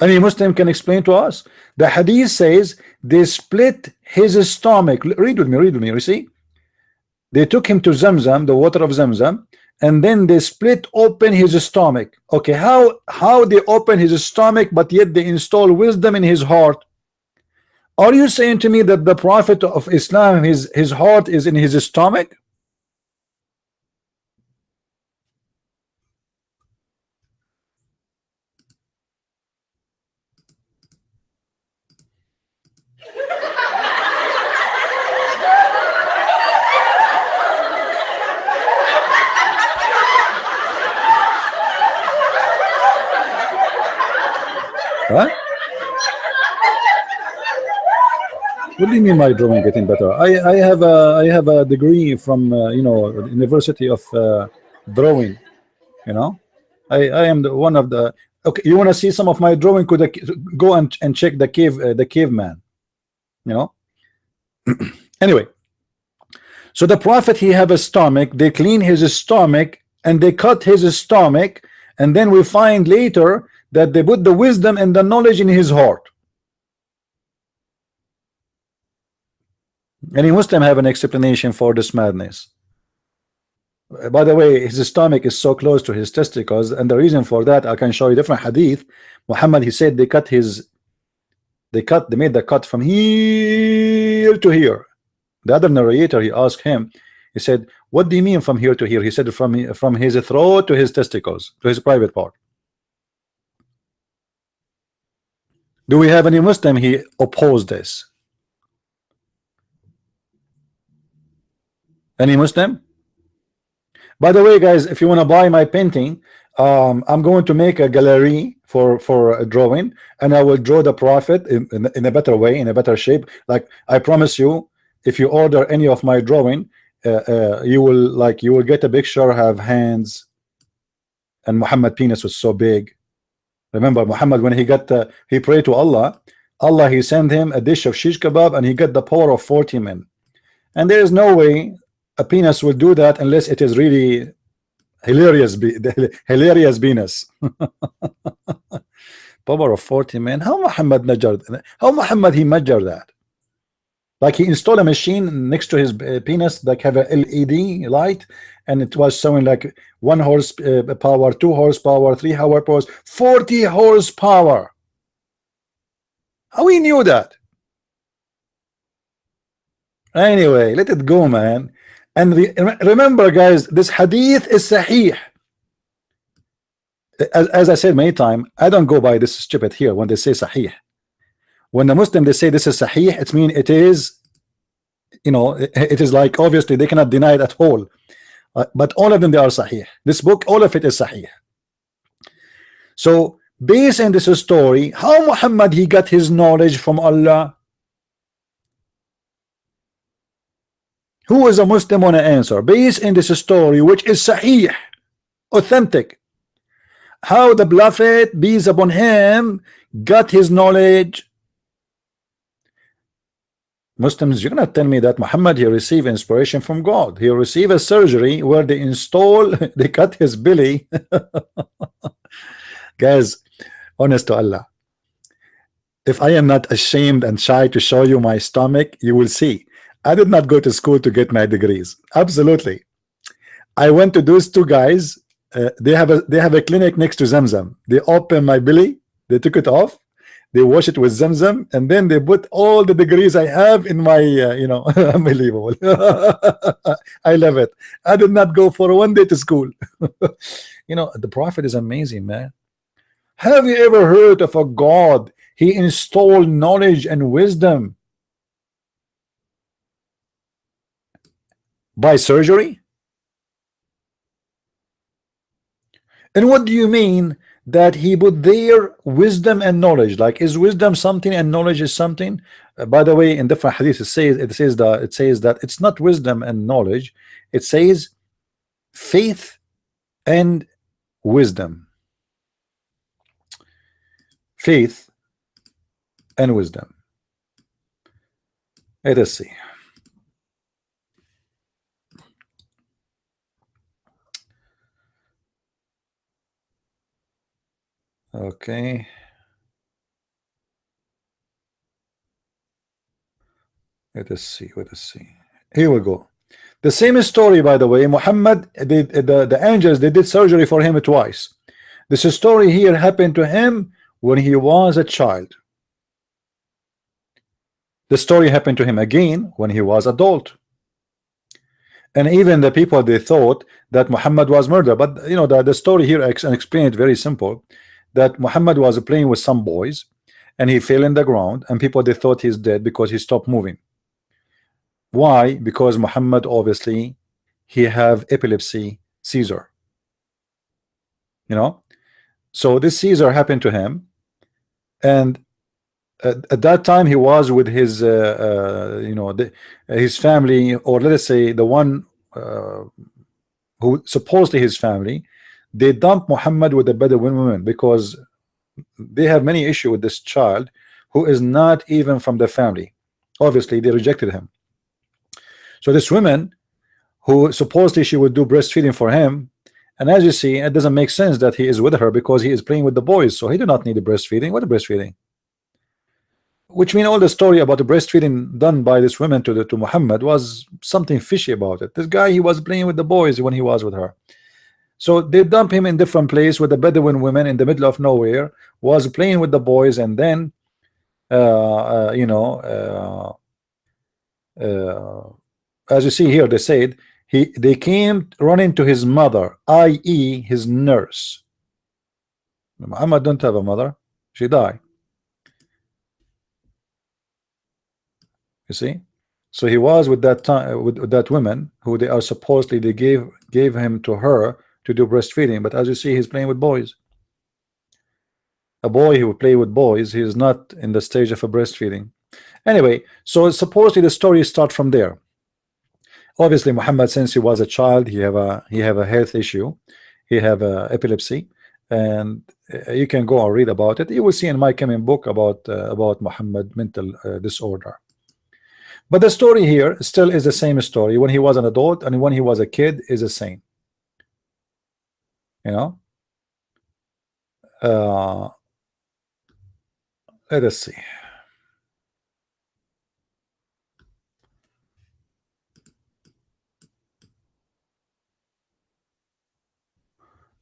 Any Muslim can explain to us. The hadith says they split his stomach. Read with me, read with me. You see, they took him to Zamzam, the water of Zamzam, and then they split open his stomach. Okay, how they open his stomach, but yet they install wisdom in his heart? Are you saying to me that the Prophet of Islam, his heart is in his stomach? Right? What do you mean my drawing getting better? I have a degree from University of drawing. I am one of the. Okay, you want to see some of my drawing? Could go and check the caveman. Anyway, so the Prophet, he have a stomach. They clean his stomach and they cut his stomach, and then we find later that they put the wisdom and the knowledge in his heart. Any Muslim have an explanation for this madness? By the way, his stomach is so close to his testicles, and the reason for that, I can show you different hadith. Muhammad, he said they made the cut from here to here. The other narrator, he asked him, he said, what do you mean from here to here? He said from his throat to his testicles, to his private part. Do we have any Muslim he opposed this? Any Muslim? By the way, guys, if you want to buy my painting, I'm going to make a gallery for a drawing, and I will draw the Prophet in a better way, in a better shape. Like I promise you, if you order any of my drawing, you will get a picture, have hands, and Muhammad penis was so big. Remember Muhammad, when he prayed to Allah, he sent him a dish of shish kebab, and he got the power of 40 men. And there is no way a penis will do that unless it is really hilarious penis. Power of 40 men. How Muhammad he measured that? Like he installed a machine next to his penis, like have a LED light, and it was showing like 1 horsepower, 2 horsepower, 3 horsepower, 40 horsepower. How he knew that? Anyway, let it go, man. And remember, guys, this hadith is sahih. As I said many times, I don't go by this stupid here when they say sahih. When the Muslim they say this is sahih, it means it is, it is like obviously they cannot deny it at all. But all of them, they are sahih. This book, all of it is sahih. So based on this story, how Muhammad he got his knowledge from Allah? Who is a Muslim on an answer based in this story, which is sahih, authentic? How the Prophet, peace upon him, got his knowledge? Muslims, you're gonna tell me that Muhammad he received inspiration from God. He received a surgery where they cut his belly. Guys, honest to Allah, if I am not ashamed and shy to show you my stomach, you will see. I did not go to school to get my degrees. Absolutely. I went to those two guys they have a clinic next to Zamzam. They open my belly, they took it off, they wash it with Zamzam, and then they put all the degrees I have in my unbelievable. I love it. I did not go for one day to school. The Prophet is amazing, man. Have you ever heard of a God? He installed knowledge and wisdom by surgery. And what do you mean that he put there wisdom and knowledge? Like, is wisdom something and knowledge is something? By the way, in different hadith it says that it's not wisdom and knowledge. It says faith and wisdom. Faith and wisdom. Let us see. Okay. Let us see. Let us see. Here we go. The same story, by the way. Muhammad, the angels, they did surgery for him twice. This story here happened to him when he was a child. The story happened to him again when he was adult. And even the people, they thought that Muhammad was murdered. But the story here explained very simple, that Muhammad was playing with some boys and he fell in the ground, and people, they thought he's dead because he stopped moving. Why? Because Muhammad, obviously, he have epilepsy seizure. So this seizure happened to him, and at that time he was with his his family, or let us say the one who supposedly his family. They dumped Muhammad with the Bedouin women because they have many issue with this child who is not even from the family. Obviously they rejected him. So this woman, who supposedly she would do breastfeeding for him, and as you see, it doesn't make sense that he is with her because he is playing with the boys, so he do not need the breastfeeding. What a breastfeeding? Which mean all the story about the breastfeeding done by this woman to Muhammad was something fishy about it. This guy, he was playing with the boys when he was with her. So they dump him in different place with the Bedouin women in the middle of nowhere, was playing with the boys, and then as you see here, they said they came running to his mother, i.e. his nurse. Muhammad don't have a mother, she died. You see, so he was with that time with that woman who they are supposedly they gave him to her to do breastfeeding, but as you see, he's playing with boys. A boy who would play with boys, he is not in the stage of a breastfeeding. Anyway, so supposedly the story start from there. Obviously, Muhammad, since he was a child, he have a health issue, he have epilepsy, and you can go and read about it. You will see in my coming book about Muhammad mental disorder. But the story here still is the same story. When he was an adult and when he was a kid is the same. Uh, let us see.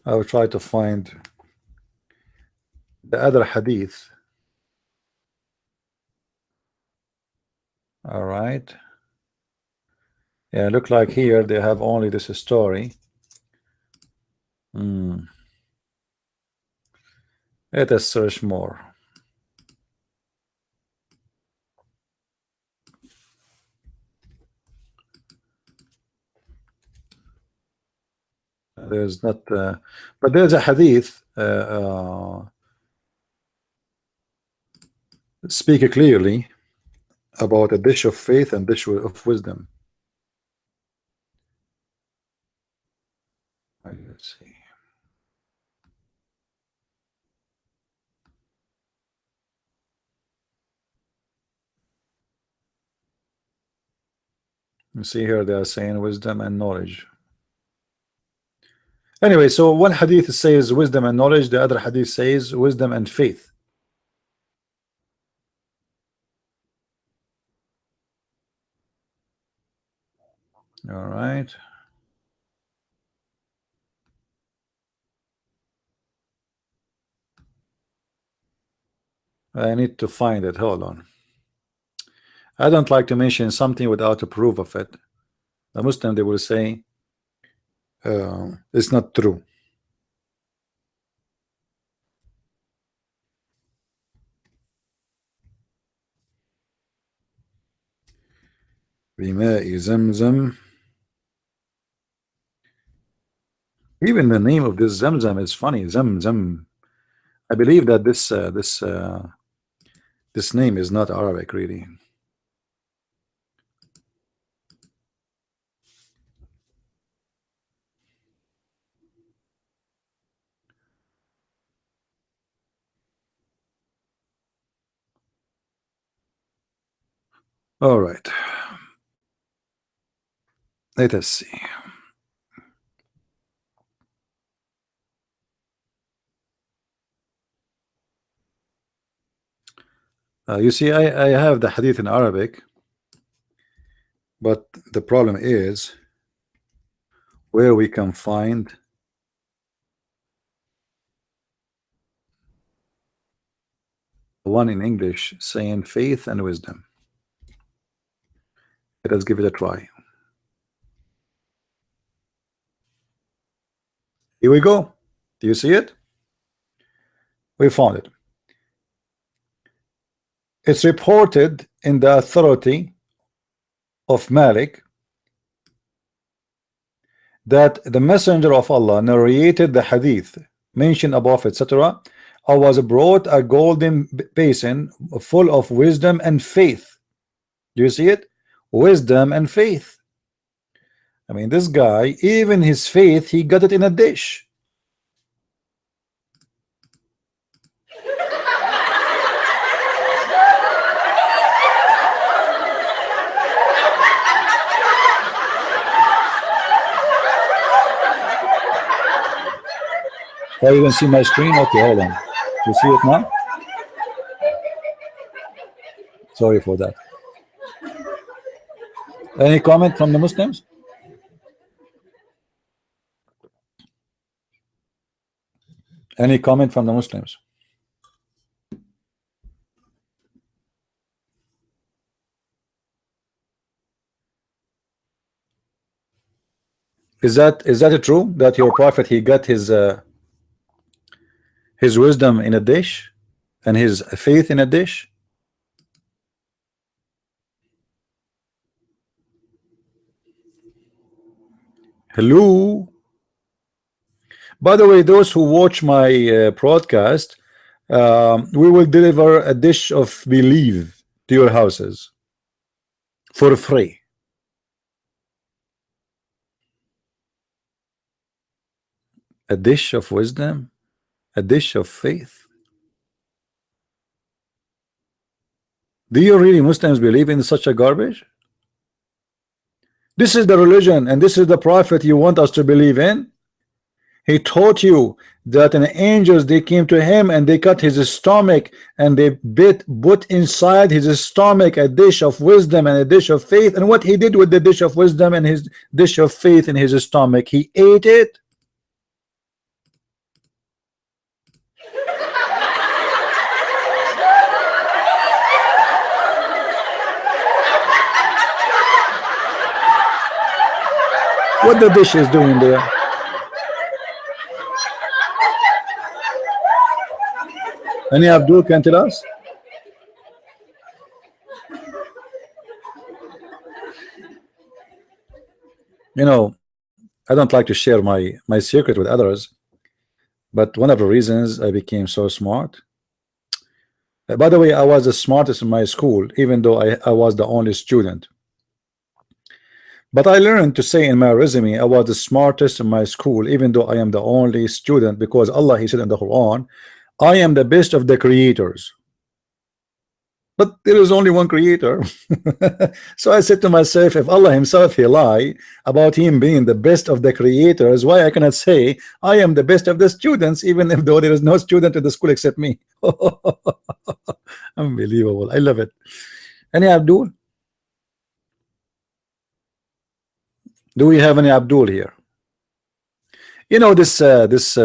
I will try to find the other hadith. All right. Yeah, look like here they have only this story. Let us search more. There's not, but there's a hadith speak clearly about a dish of faith and dish of wisdom. Let's see. You see here they are saying wisdom and knowledge. Anyway, so one hadith says wisdom and knowledge, the other hadith says wisdom and faith. All right. I need to find it. Hold on. I don't like to mention something without a proof of it. The Muslim, they will say it's not true. بماء زمزم. Even the name of this Zamzam is funny. Zamzam. I believe that this name is not Arabic, really. All right. Let us see. You see, I have the hadith in Arabic, but the problem is where we can find one in English saying faith and wisdom. Let us give it a try. Here we go. Do you see it? We found it. It's reported in the authority of Malik that the Messenger of Allah narrated the hadith mentioned above, etc. I was brought a golden basin full of wisdom and faith. Do you see it? Wisdom and faith. I mean, this guy, even his faith, he got it in a dish. I even see my screen. Okay, hold on. You see it now? Sorry for that. Any comment from the Muslims? Any comment from the Muslims? Is that true that your prophet, he got his wisdom in a dish and his faith in a dish? Hello. By the way, those who watch my broadcast, we will deliver a dish of belief to your houses for free. A dish of wisdom, a dish of faith. Do you really Muslims believe in such a garbage? This is the religion and this is the prophet you want us to believe in? He taught you that an angels, they came to him and they cut his stomach and they put inside his stomach a dish of wisdom and a dish of faith. And what he did with the dish of wisdom and his dish of faith in his stomach, he ate it. What the dish is doing there? Any Abdul can tell us? You know, I don't like to share my secret with others, but one of the reasons I became so smart. By the way, I was the smartest in my school, even though I was the only student. But I learned to say in my resume I was the smartest in my school, even though I am the only student, because Allah, he said in the Quran, I am the best of the creators. But there is only one creator. So I said to myself, if Allah himself, he lie about him being the best of the creators, why I cannot say I am the best of the students, even if though there is no student in the school except me? Unbelievable. I love it. Any Abdul? Do we have any Abdul here? You know this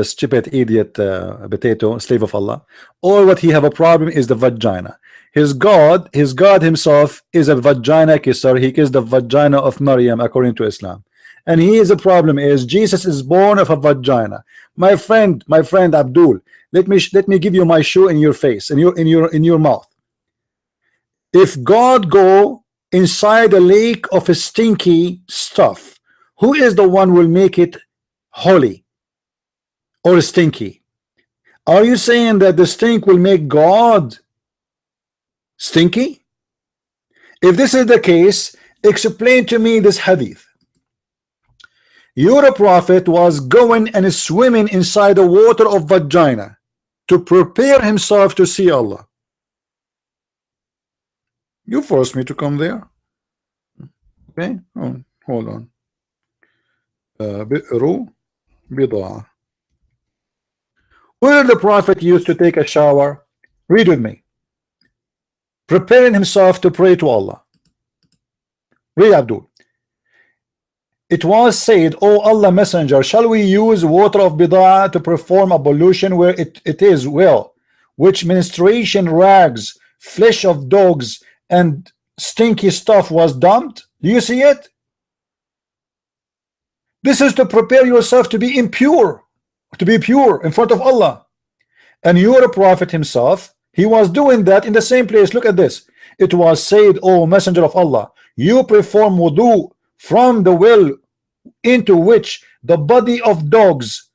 stupid idiot potato, slave of Allah. All what he have a problem is the vagina. His God himself is a vagina kisser. He kissed the vagina of Maryam according to Islam. And he is a problem is Jesus is born of a vagina. My friend Abdul, let me give you my shoe in your face, in your mouth. If God go inside a lake of a stinky stuff, who is the one will make it holy or stinky? Are you saying that the stink will make God stinky? If this is the case, explain to me this hadith. Your prophet was going and swimming inside the water of vagina to prepare himself to see Allah. You forced me to come there. Okay, oh, hold on. بئر بضاعة. Where the prophet used to take a shower? Read with me. Preparing himself to pray to Allah. Read, Abdul. It was said, O Allah Messenger, shall we use water of bid'ah to perform ablution where it is well, which menstruation rags, flesh of dogs, and stinky stuff was dumped? Do you see it? This is to prepare yourself to be impure, to be pure in front of Allah. And your prophet himself, he was doing that in the same place. Look at this. It was said, O Messenger of Allah, you perform wudu from the well into which the body of dogs,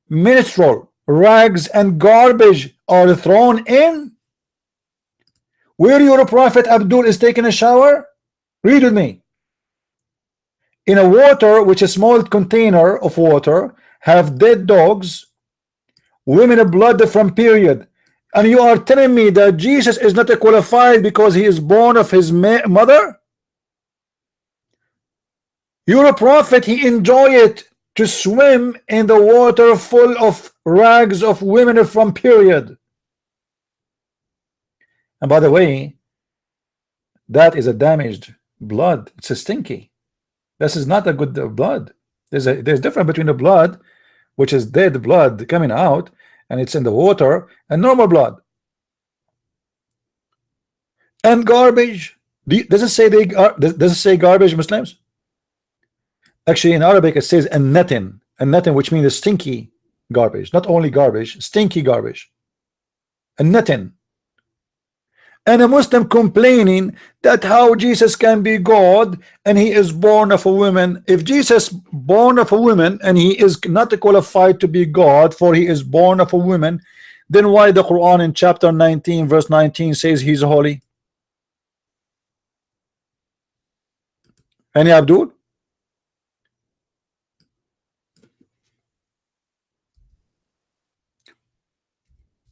menstrual rags, and garbage are thrown in. Where your prophet Abdul is taking a shower? Read with me. In a water which is a small container of water have dead dogs, women blood from period, and you are telling me that Jesus is not qualified because he is born of his mother? Your prophet, he enjoy it to swim in the water full of rags of women from period. And by the way, that is a damaged blood. It's a stinky. This is not a good blood. There's difference between the blood, which is dead blood coming out, and it's in the water, and normal blood. And garbage. Does it say garbage, Muslims? Actually, in Arabic it says an-natin, which means stinky garbage. Not only garbage, stinky garbage. An-natin. And a Muslim complaining that how Jesus can be God and he is born of a woman. If Jesus born of a woman and he is not qualified to be God, for he is born of a woman, then why the Quran in chapter 19 verse 19 says he's holy? Any Abdul?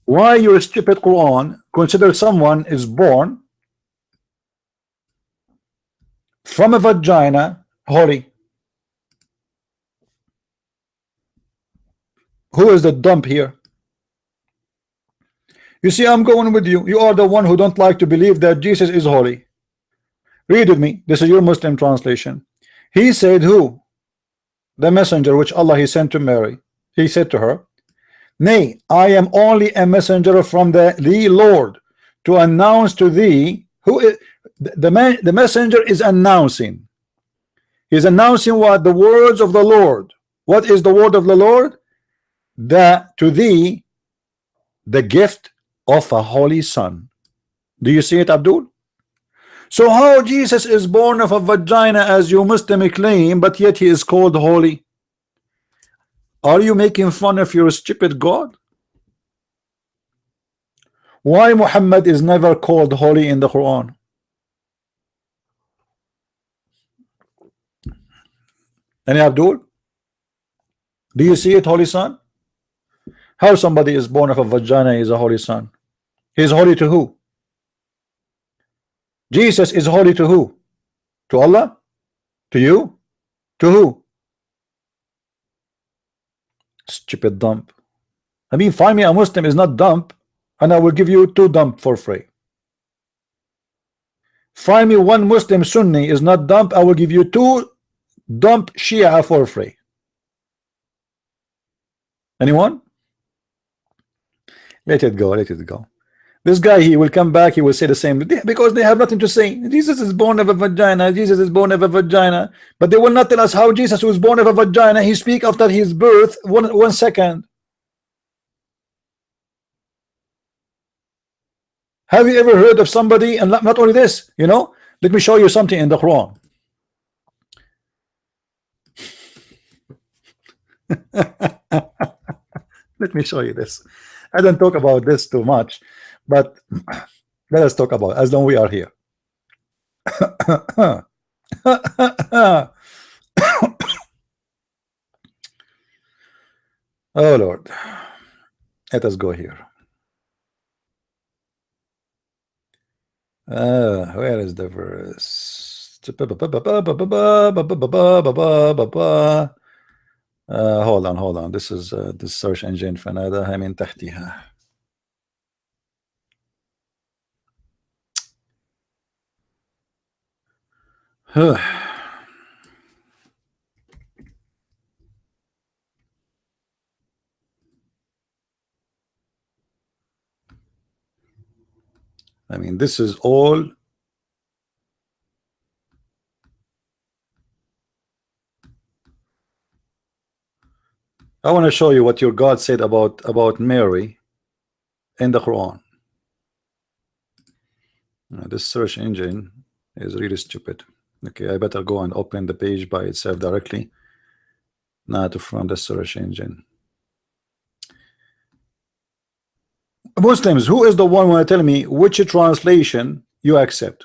Why your stupid Quran consider someone is born from a vagina holy? Who is the dump here? You see, I'm going with you. You are the one who don't like to believe that Jesus is holy. Read with me. This is your Muslim translation. He said, who? The messenger which Allah he sent to Mary. He said to her, nay, I am only a messenger from the Lord to announce to thee. Who is the messenger is announcing. He's announcing what? The words of the Lord. What is the word of the Lord? That to thee the gift of a holy son. Do you see it, Abdul? So how Jesus is born of a vagina as you Muslim claim, but yet he is called holy? Are you making fun of your stupid God? Why Muhammad is never called holy in the Quran? Any Abdul? Do you see it, holy son? How somebody is born of a vagina is a holy son? He is holy to who? Jesus is holy to who? To Allah? To you? To who? Stupid dump. I mean, find me a Muslim is not dump, and I will give you 2 dump for free. Find me one Muslim Sunni is not dump, I will give you 2 dump Shia for free. Anyone? Let it go, let it go. This guy, he will come back, he will say the same, because they have nothing to say. Jesus is born of a vagina, Jesus is born of a vagina, but they will not tell us how Jesus was born of a vagina. He speak after his birth, one second. Have you ever heard of somebody, and not only this, you know, let me show you something in the Quran. Let me show you this. I don't talk about this too much, but let us talk about it, as long we are here. Oh Lord, let us go here. Where is the verse? Hold on. This is the search engine. فناداها من تحتها. I mean, this is all. I want to show you what your God said about Mary in the Quran. This search engine is really stupid. Okay, I better go and open the page by itself directly, not from the search engine. Muslims, who is the one who will tell me which translation you accept?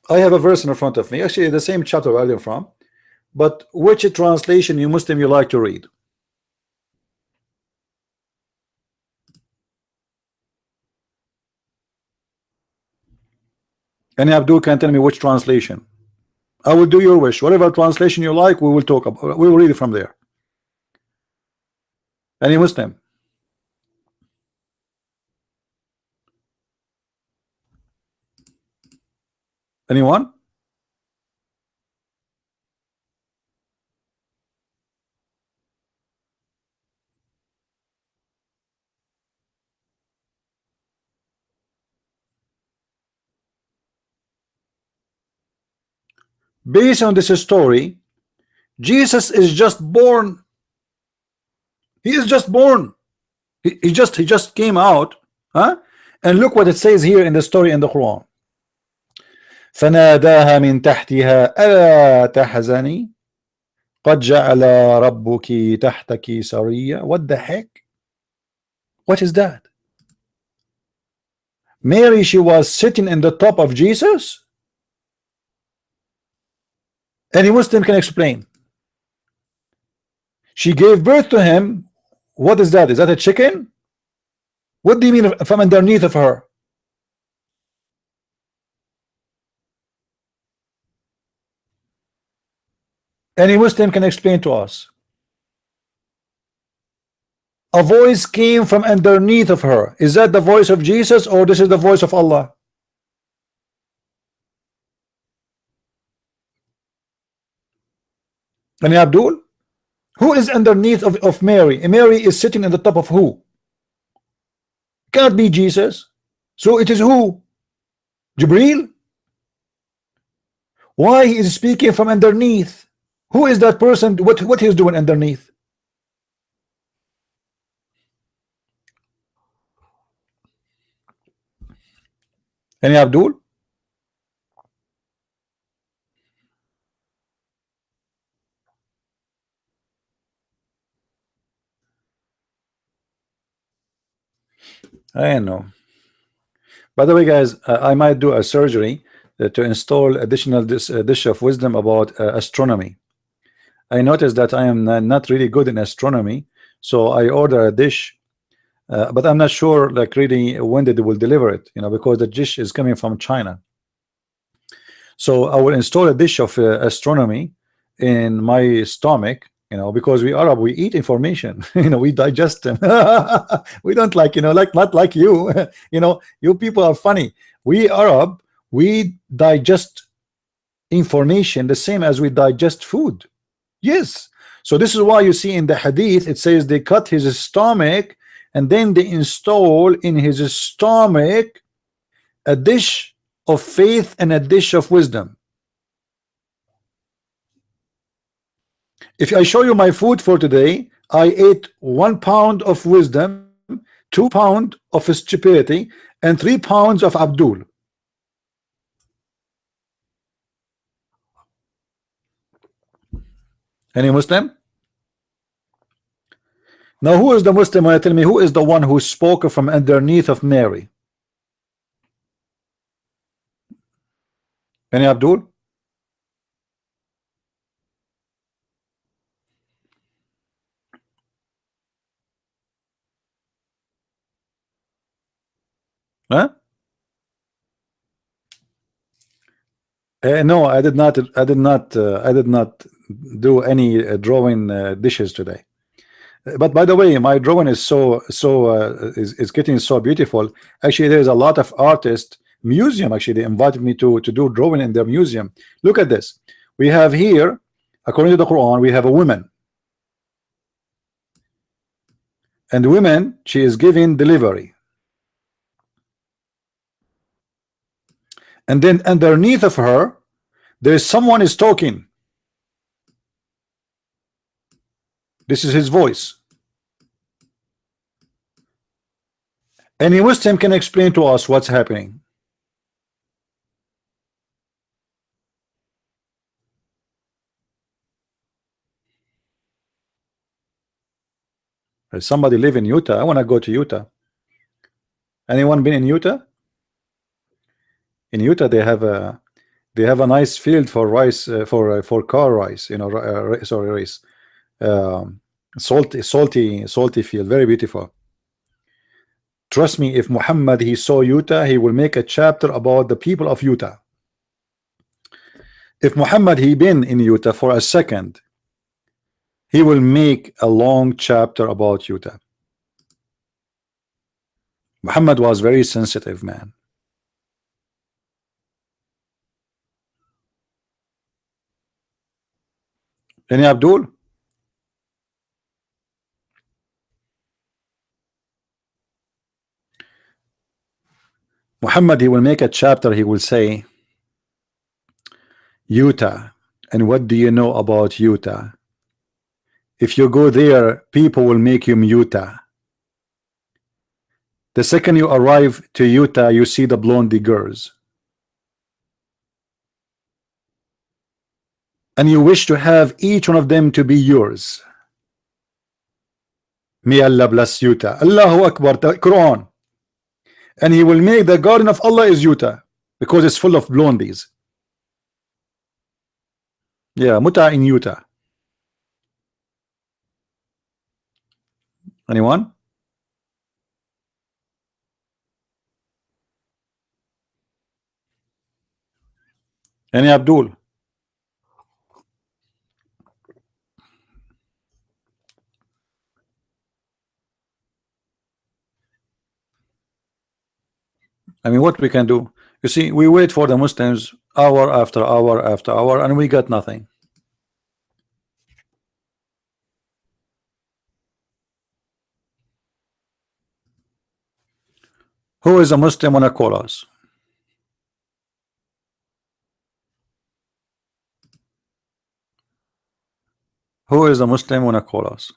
I have a verse in front of me, actually the same chapter where I'm from, but which translation you Muslim you like to read? And Abdul can tell me which translation. I will do your wish. Whatever translation you like, we will talk about. We will read it from there. Any Muslim? Anyone? Based on this story, Jesus is just born. He is just born. He just came out, huh? And look what it says here in the story in the Quran. فناداها من تحتها ألا تحزني قد جعل ربك تحتك سريا. What the heck? What is that? Mary, she was sitting in the top of Jesus? Any Muslim can explain. She gave birth to him. What is that? Is that a chicken? What do you mean from underneath of her? Any Muslim can explain to us. A voice came from underneath of her. Is that the voice of Jesus, or this is the voice of Allah? And Abdul, who is underneath of Mary? Mary is sitting in the top of who? Can't be Jesus. So it is who? Jibreel? Why he is speaking from underneath? Who is that person? What he's doing underneath? Any Abdul? I know. By the way, guys, I might do a surgery to install additional dish of wisdom about astronomy. I noticed that I am not really good in astronomy, so I order a dish, but I'm not sure, like, really when they will deliver it, you know, because the dish is coming from China. So I will install a dish of astronomy in my stomach, you know, because we Arab, we eat information, you know, we digest them. We don't like, you know, like not like you, you know, you people are funny. We Arab, we digest information the same as we digest food. Yes. So this is why you see in the hadith it says they cut his stomach and then they install in his stomach a dish of faith and a dish of wisdom. If I show you my food for today, I ate 1 pound of wisdom, 2 pounds of stupidity, and 3 pounds of Abdul. Any Muslim? Now who is the Muslim? When you tell me who is the one who spoke from underneath of Mary? Any Abdul? Huh? No, I did not. I did not. I did not do any drawing dishes today. But by the way, my drawing is is getting so beautiful. Actually, there's a lot of artists museum. Actually, they invited me to do drawing in their museum. Look at this. We have here, according to the Quran, we have a woman, and the woman, she is giving delivery, and then underneath of her, there is someone is talking. This is his voice. Any Muslim can explain to us what's happening. Somebody live in Utah. I want to go to Utah. Anyone been in Utah? In Utah, they have a nice field for rice, for car rice. You know, sorry, rice. Salty field, very beautiful. Trust me, if Muhammad he saw Utah, he will make a chapter about the people of Utah. If Muhammad he been in Utah for a second, he will make a long chapter about Utah. Muhammad was very sensitive man. Any Abdul? Muhammad he will make a chapter, he will say Utah, and what do you know about Utah? If you go there, people will make you Utah. The second you arrive to Utah, you see the blondie girls, and you wish to have each one of them to be yours. May Allah bless Utah. Allahu Akbar, the Quran. And he will make the garden of Allah is Utah because it's full of blondies. Yeah, Muta in Utah. Anyone? Any Abdul? I mean, what we can do? You see, we wait for the Muslims hour after hour after hour, and we got nothing. Who is a Muslim wanna call us? Who is a Muslim wanna call us?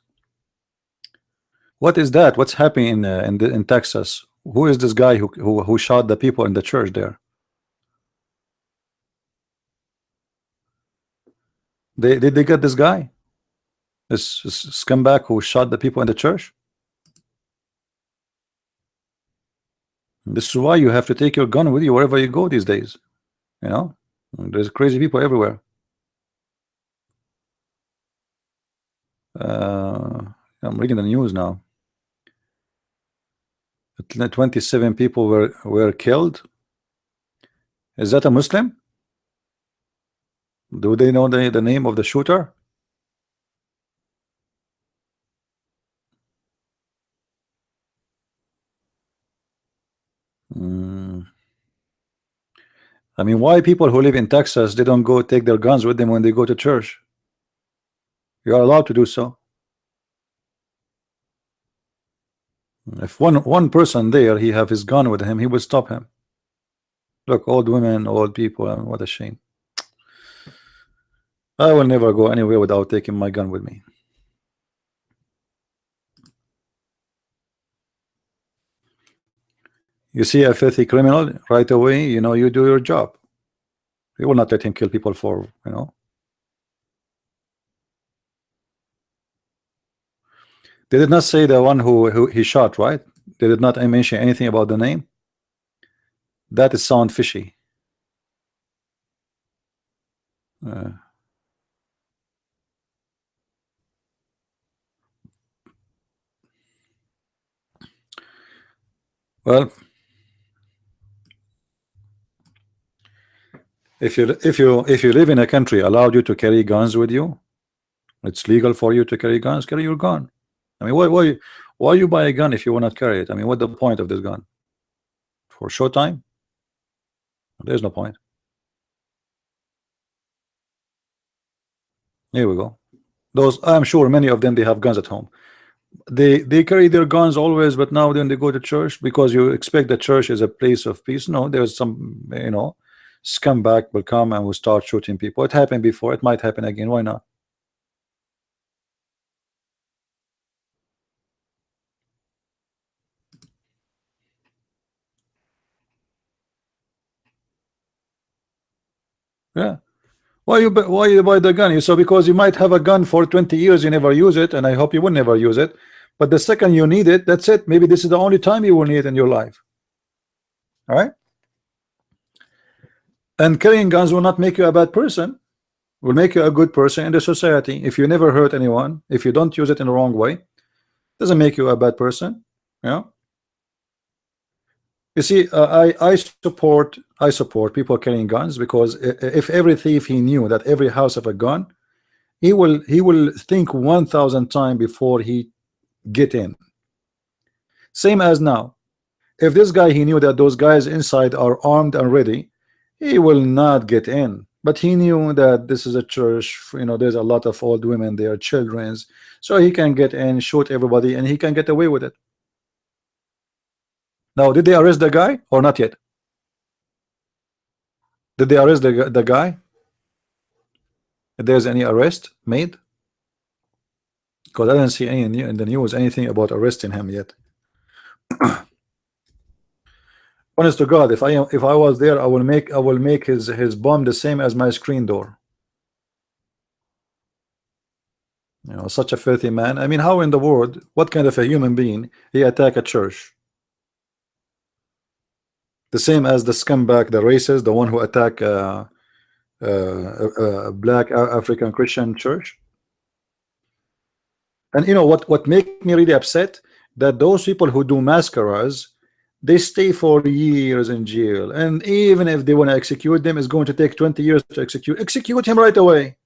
What is that? What's happening in Texas? Who is this guy who shot the people in the church there? Did they get this guy? This scumbag who shot the people in the church? This is why you have to take your gun with you wherever you go these days. You know, there's crazy people everywhere. I'm reading the news now. 27 people were killed. Is that a Muslim? Do they know the name of the shooter? I mean, why people who live in Texas, they don't go take their guns with them when they go to church? You are allowed to do so. If one person there, he have his gun with him, he will stop him. Look, old women, old people, I mean, what a shame. I will never go anywhere without taking my gun with me. You see a filthy criminal, right away, you know, you do your job. You will not let him kill people for, you know. They did not say the one who he shot, right? They did not mention anything about the name. That is sound fishy. Well, if you live in a country allowed you to carry guns with you, it's legal for you to carry guns. Carry your gun. I mean, why you buy a gun if you will not carry it? I mean, what's the point of this gun? For showtime? There's no point. Here we go. Those, I'm sure many of them, they have guns at home. They carry their guns always, but now then they go to church because you expect the church is a place of peace. No, there's some, you know, scumbag will come and will start shooting people. It happened before. It might happen again. Why not? Yeah. Why you buy the gun? So because you might have a gun for 20 years, you never use it, and I hope you will never use it. But the second you need it, that's it. Maybe this is the only time you will need it in your life. All right. And carrying guns will not make you a bad person. Will make you a good person in the society. If you never hurt anyone, if you don't use it in the wrong way, doesn't make you a bad person. Yeah. You see, I support people carrying guns because if every thief he knew that every house have a gun, he will think 1,000 times before he get in. Same as now. If this guy he knew that those guys inside are armed and ready, he will not get in. But he knew that this is a church, you know, there's a lot of old women there, children's, so he can get in, shoot everybody, and he can get away with it. Now, did they arrest the guy or not yet? Did they arrest the guy? If there's any arrest made? Because I didn't see any in the news anything about arresting him yet. Honest to God, if I was there, I will make his bomb the same as my screen door. You know, such a filthy man. I mean, how in the world, what kind of a human being he attack a church? The same as the scumbag, the racist, the one who attack a black African Christian church. And you know what make me really upset? That those people who do mascaras, they stay for years in jail, and even if they want to execute them, it's going to take 20 years to execute him right away.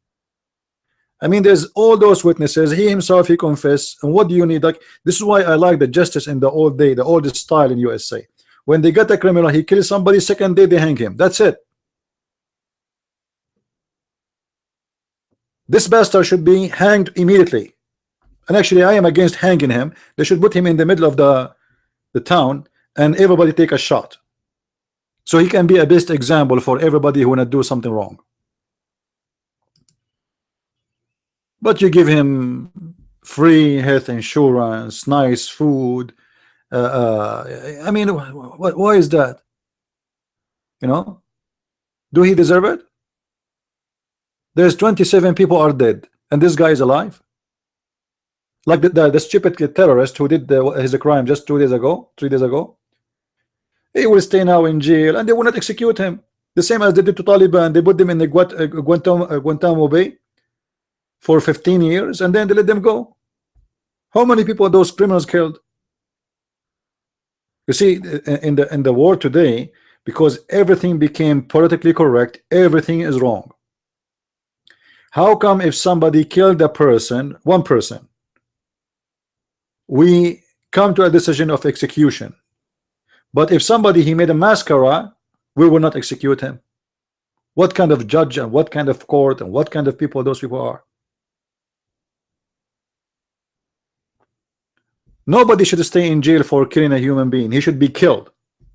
I mean, there's all those witnesses, he himself, he confessed, and what do you need? Like, this is why I like the justice in the old day, the oldest style in USA. When they get a criminal, he kills somebody, second day they hang him. That's it. This bastard should be hanged immediately. And actually, I am against hanging him. They should put him in the middle of the town and everybody take a shot, so he can be a best example for everybody who wanna do something wrong. But you give him free health insurance, nice food. I mean, why is that? You know, do he deserve it? There's 27 people are dead, and this guy is alive. Like the stupid terrorist who did his crime just 2 days ago, 3 days ago. He will stay now in jail, and they will not execute him. The same as they did to Taliban. They put them in the Guantanamo Bay for 15 years, and then they let them go. How many people those criminals killed? You see, in the war today, because everything became politically correct, everything is wrong. How come if somebody killed a person, one person, we come to a decision of execution? But if somebody he made a mascara, we will not execute him. What kind of judge and what kind of court and what kind of people those people are? Nobody should stay in jail for killing a human being. He should be killed.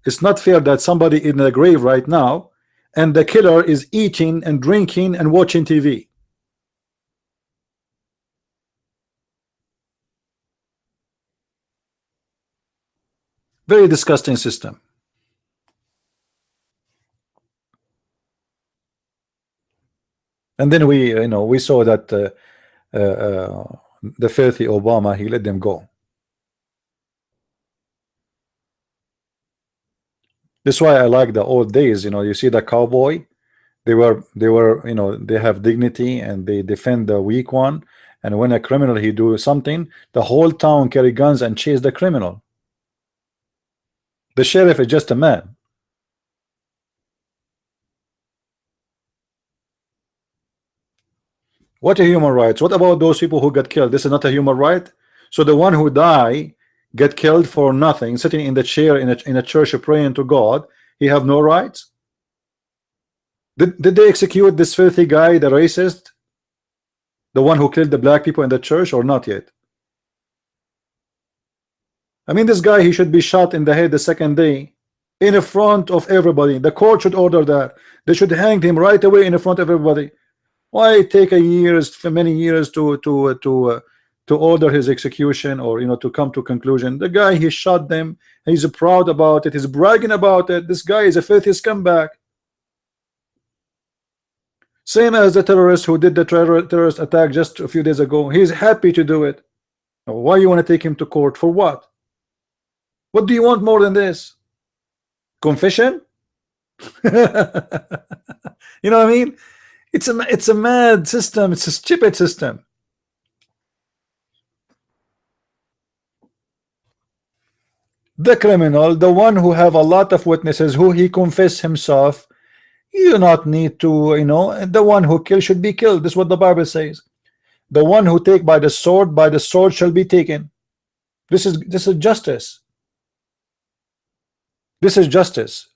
It's not fair that somebody in the grave right now and the killer is eating and drinking and watching TV. Very disgusting system. And then we, we saw that the filthy Obama, he let them go. That's why I like the old days. You see the cowboy, they were they have dignity and they defend the weak one. And when a criminal he do something, the whole town carry guns and chase the criminal. The sheriff is just a man. What are human rights? What about those people who got killed? This is not a human right. So the one who die get killed for nothing, sitting in the chair in a church praying to God, he have no rights? Did they execute this filthy guy, the racist, the one who killed the black people in the church, or not yet? I mean, this guy, he should be shot in the head the second day in front of everybody. The court should order that. They should hang him right away in front of everybody. Why take for many years to order his execution, or to come to conclusion? The guy, he shot them. He's proud about it. He's bragging about it. This guy is a filthy scumbag. Same as the terrorist who did the terrorist attack just a few days ago. He's happy to do it. Why you want to take him to court for what? What do you want more than this? Confession? You know what I mean? It's a mad system. It's a stupid system. The criminal, the one who have a lot of witnesses, who he confess himself, you do not need to, the one who kill should be killed. This is what the Bible says. The one who take by the sword shall be taken. This is justice. This is justice.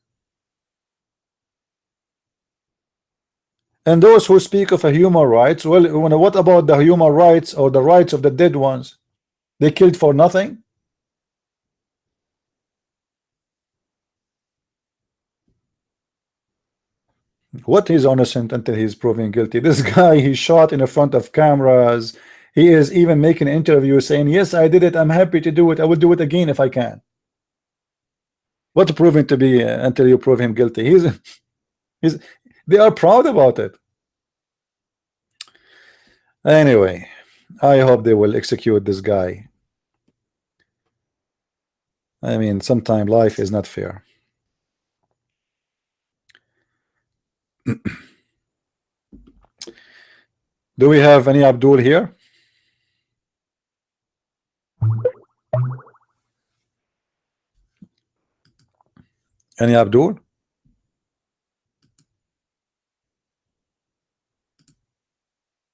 And those who speak of a human rights, well, what about the human rights or the rights of the dead ones? They killed for nothing. What is innocent until he's proven guilty? This guy, he shot in front of cameras. He is even making an interview saying, yes, I did it. I'm happy to do it. I will do it again if I can. What proving to be until you prove him guilty? They are proud about it. Anyway, I hope they will execute this guy. I mean, sometimes life is not fair. Do we have any Abdul here? Any Abdul?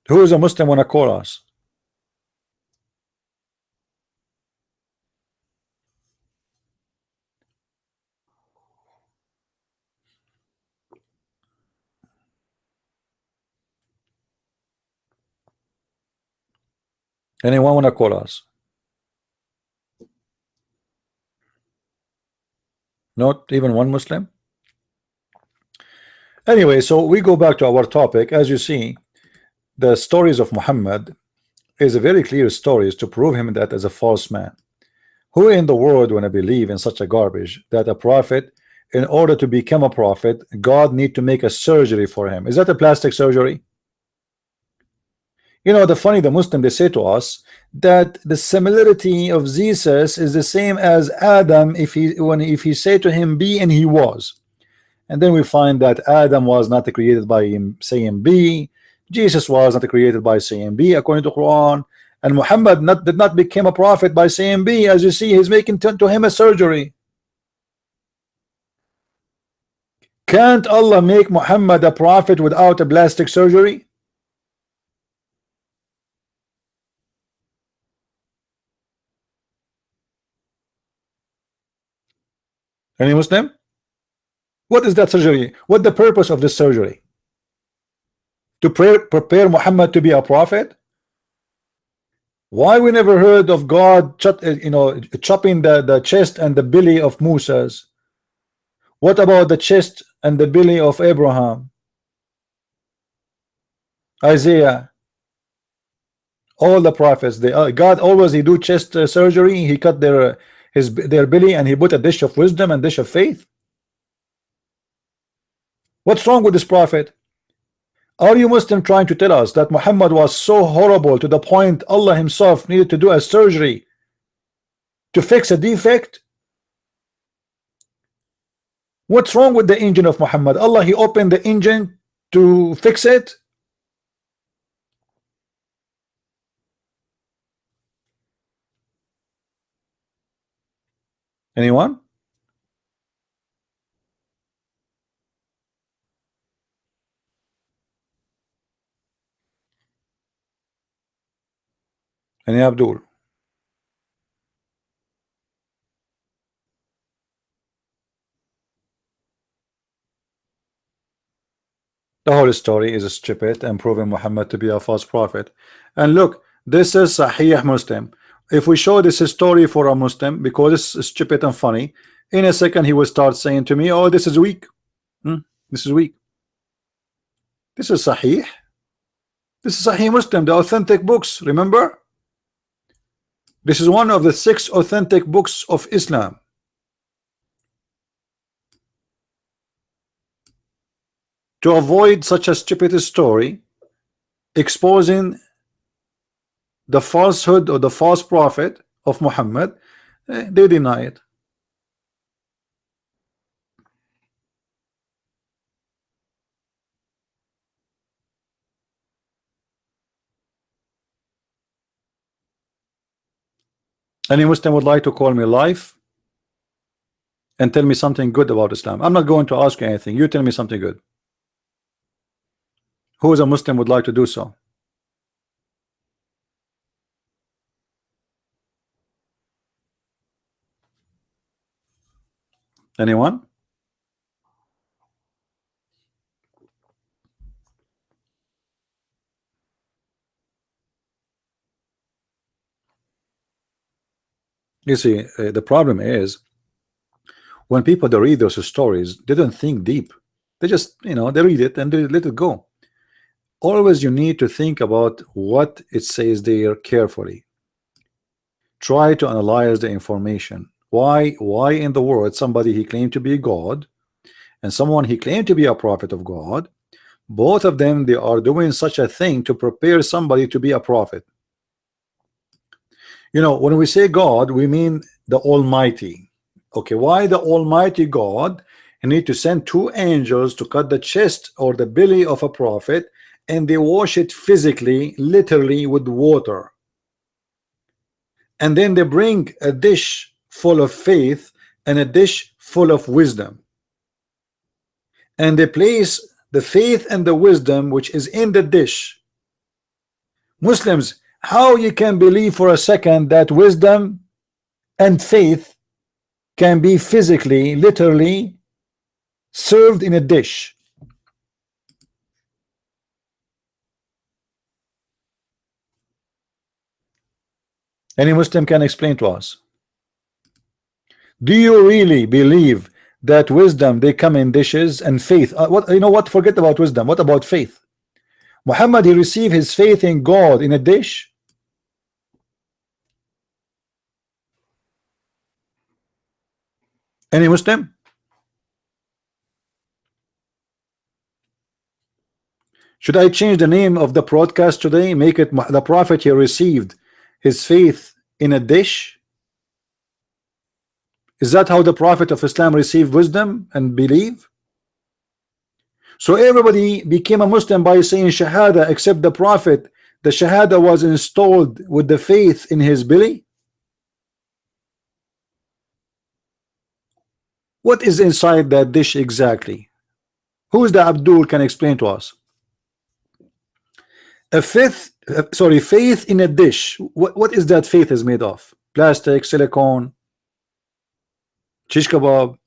Who is a Muslim want to call us? Anyone want to call us? Not even one Muslim? Anyway, so we go back to our topic. As you see, the stories of Muhammad is a very clear stories to prove him that as a false man. Who in the world want to believe in such a garbage that a prophet, in order to become a prophet, God need to make a surgery for him? Is that a plastic surgery? The Muslim, they say to us that the similarity of Jesus is the same as Adam if he say to him be, and he was. And then we find that Adam was not created by him saying be, Jesus was not created by saying be according to Quran, and Muhammad did not become a prophet by saying be. As you see, he's making to him a surgery. Can't Allah make Muhammad a prophet without a plastic surgery? Any Muslim? What is that surgery? What the purpose of this surgery? to prepare Muhammad to be a prophet? Why we never heard of God chopping the chest and the belly of Moses? What about the chest and the belly of Abraham, Isaiah, all the prophets? God always he do chest surgery. He cut their belly and he put a dish of wisdom and dish of faith. What's wrong with this prophet? Are you Muslim trying to tell us that Muhammad was so horrible to the point Allah himself needed to do a surgery to fix a defect? What's wrong with the engine of Muhammad? Allah he opened the engine to fix it? Anyone? Any Abdul? The whole story is stupid and proving Muhammad to be a false prophet. And look, this is Sahih Muslim. If we show this story for a Muslim, because it's stupid and funny, in a second he will start saying to me, oh, this is weak. This is weak. This is Sahih. This is Sahih Muslim, the authentic books, remember? This is one of the 6 authentic books of Islam. To avoid such a stupid story, exposing the falsehood or the false prophet of Muhammad, they deny it. Any Muslim would like to call me live and tell me something good about Islam? I'm not going to ask you anything. You tell me something good. Who is a Muslim would like to do so? Anyone? You see, the problem is when people they read those stories, they don't think deep. They just, they read it and they let it go. Always you need to think about what it says there carefully. Try to analyze the information. Why in the world somebody he claimed to be God and someone he claimed to be a prophet of God, both of them they are doing such a thing to prepare somebody to be a prophet? When we say God, we mean the Almighty. Okay, why the Almighty God need to send 2 angels to cut the chest or the belly of a prophet, and they wash it physically, literally with water, and then they bring a dish full of faith and a dish full of wisdom, and they place the faith and the wisdom which is in the dish. Muslims, how you can believe for a second that wisdom and faith can be physically, literally served in a dish? Any Muslim can explain to us. Do you really believe that wisdom they come in dishes and faith? What? Forget about wisdom. What about faith? Muhammad he received his faith in God in a dish. Any Muslim? Should I change the name of the broadcast today? Make it the prophet he received his faith in a dish? Is that how the prophet of Islam received wisdom and believe? So everybody became a Muslim by saying Shahada except the prophet. The Shahada was installed with the faith in his belly. What is inside that dish exactly? Who is the Abdul can explain to us? Faith in a dish. What is that faith is made of? Plastic, silicone, shish kebab?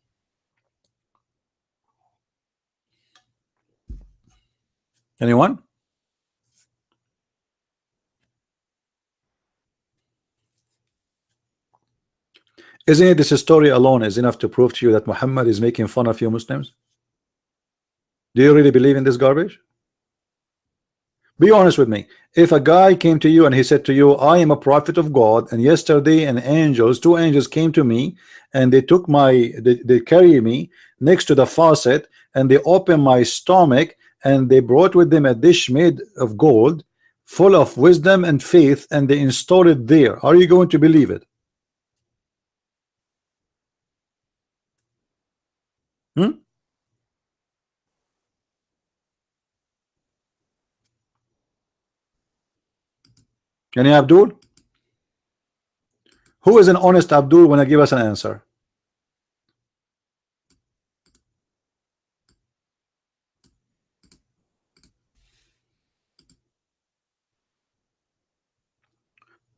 Anyone? Isn't it this story alone is enough to prove to you that Muhammad is making fun of you Muslims? Do you really believe in this garbage? Be honest with me. If a guy came to you and he said to you, I am a prophet of God, and yesterday two angels came to me and they took they carry me next to the faucet and they opened my stomach and they brought with them a dish made of gold full of wisdom and faith and they installed it there, are you going to believe it? Hmm? Yani Abdul? Who is an honest Abdul when I give us an answer?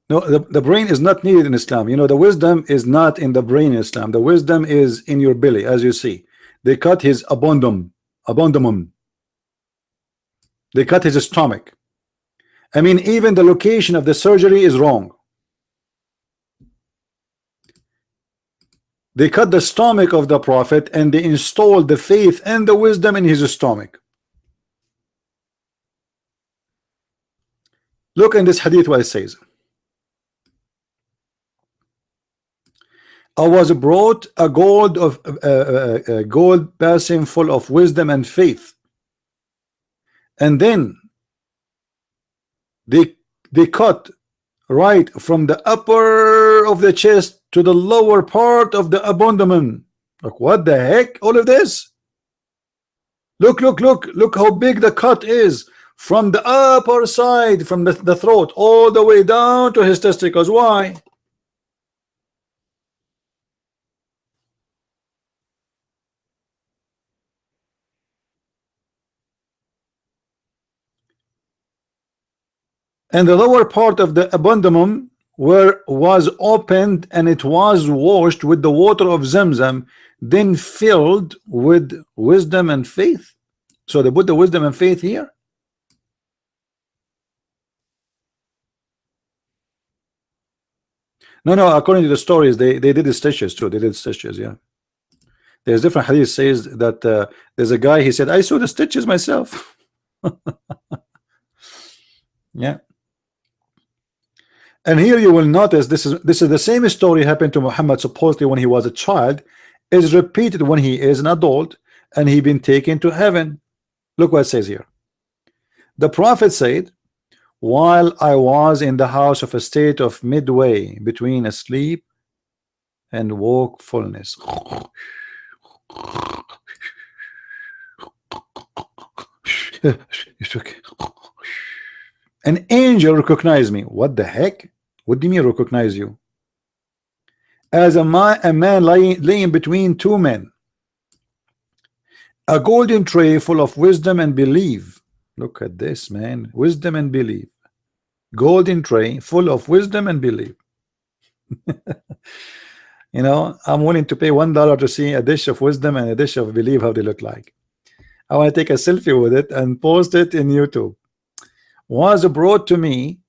No, the brain is not needed in Islam. You know, the wisdom is not in the brain in Islam. The wisdom is in your belly, as you see. They cut his abondum. They cut his stomach. I mean, even the location of the surgery is wrong. They cut the stomach of the prophet and they installed the faith and the wisdom in his stomach. Look in this hadith what it says. I was brought a gold basin full of wisdom and faith, and then they cut right from the upper of the chest to the lower part of the abdomen. Like, what the heck? All of this? Look how big the cut is from the upper side, from the throat all the way down to his testicles. Why? And the lower part of the abdomen was opened and it was washed with the water of Zamzam, then filled with wisdom and faith. So they put the wisdom and faith here. No, according to the stories, they did the stitches too. They did stitches, yeah. There's different hadith says that there's a guy, he said, I saw the stitches myself. Yeah. And here you will notice this is the same story happened to Muhammad supposedly when he was a child, is repeated when he is an adult and he been taken to heaven. Look what it says here. The prophet said, while I was in the house of a state of midway between asleep and wakefulness, an angel recognized me. What the heck? What do you mean recognize you? As a man laying between two men, a golden tray full of wisdom and belief. Look at this, man. Wisdom and belief. Golden tray full of wisdom and belief. You know, I'm willing to pay $1 to see a dish of wisdom and a dish of belief, how they look like. I want to take a selfie with it and post it in YouTube. Was brought to me,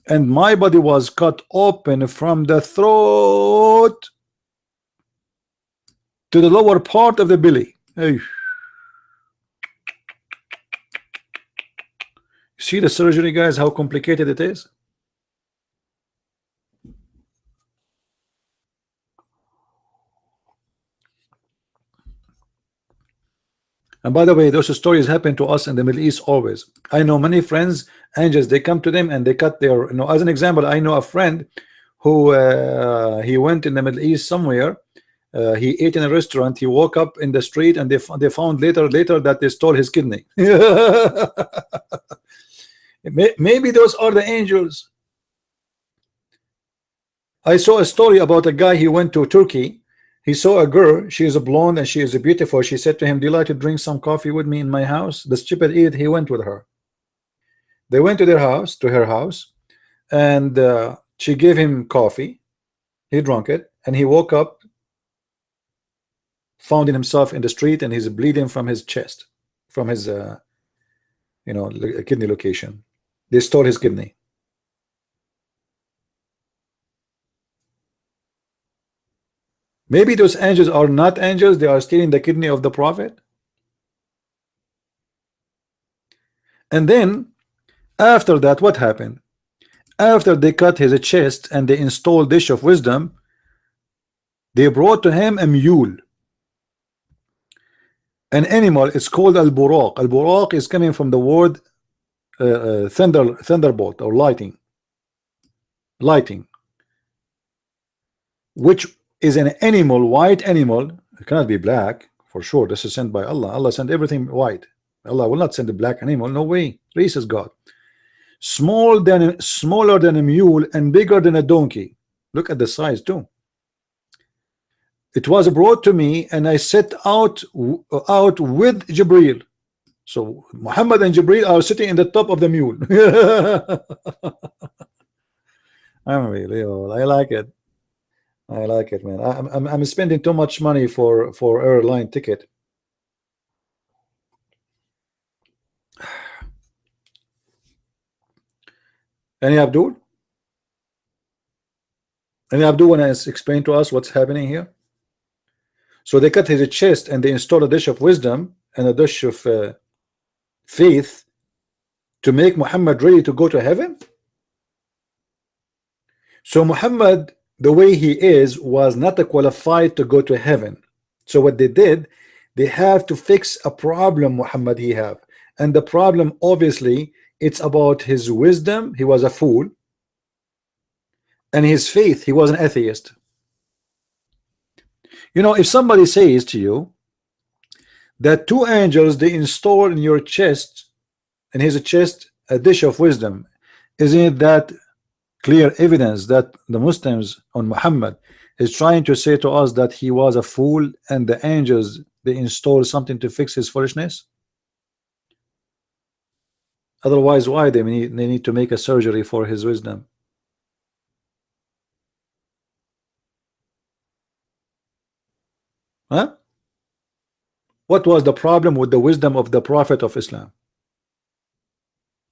and my body was cut open from the throat to the lower part of the belly. Hey. See the surgery, guys, how complicated it is. And by the way, those stories happen to us in the Middle East always. I know many friends, angels, they come to them and they cut their, you know, as an example, I know a friend who he went in the Middle East somewhere. He ate in a restaurant. He woke up in the street and they found later that they stole his kidney. Maybe those are the angels. I saw a story about a guy. He went to Turkey. He saw a girl. She is a blonde and she is beautiful. She said to him, do you like to drink some coffee with me in my house? The stupid idiot, he went with her. They went to her house, and she gave him coffee. He drank it and he woke up, found himself in the street, and he's bleeding from his chest, from his you know, kidney location. They stole his kidney. Maybe those angels are not angels, they are stealing the kidney of the prophet. And then after that, what happened? After they cut his chest and they installed dish of wisdom, they brought to him a mule, an animal. It's called al-buraq. Al-buraq is coming from the word thunderbolt or lighting, which is an animal, white animal. It cannot be black for sure. This is sent by Allah. Allah sent everything white. Allah will not send a black animal. No way. Race is God. Smaller than a mule and bigger than a donkey. Look at the size too. It was brought to me, and I set out with Jibril. So Muhammad and Jibril are sitting in the top of the mule. Unbelievable. I like it. I like it, man. I'm spending too much money for airline ticket. Any Abdul? Any Abdul want to explain to us what's happening here? So they cut his chest and they installed a dish of wisdom and a dish of faith to make Muhammad ready to go to heaven. So Muhammad, the way he is, was not qualified to go to heaven. So what they did, they have to fix a problem Muhammad he have, and the problem obviously it's about his wisdom. He was a fool, and his faith. He was an atheist. You know, if somebody says to you that two angels they install in your chest, in his chest, a dish of wisdom, isn't it that clear evidence that the Muslims on Muhammad is trying to say to us that he was a fool and the angels they install something to fix his foolishness? Otherwise, why they need to make a surgery for his wisdom? Huh? What was the problem with the wisdom of the Prophet of Islam?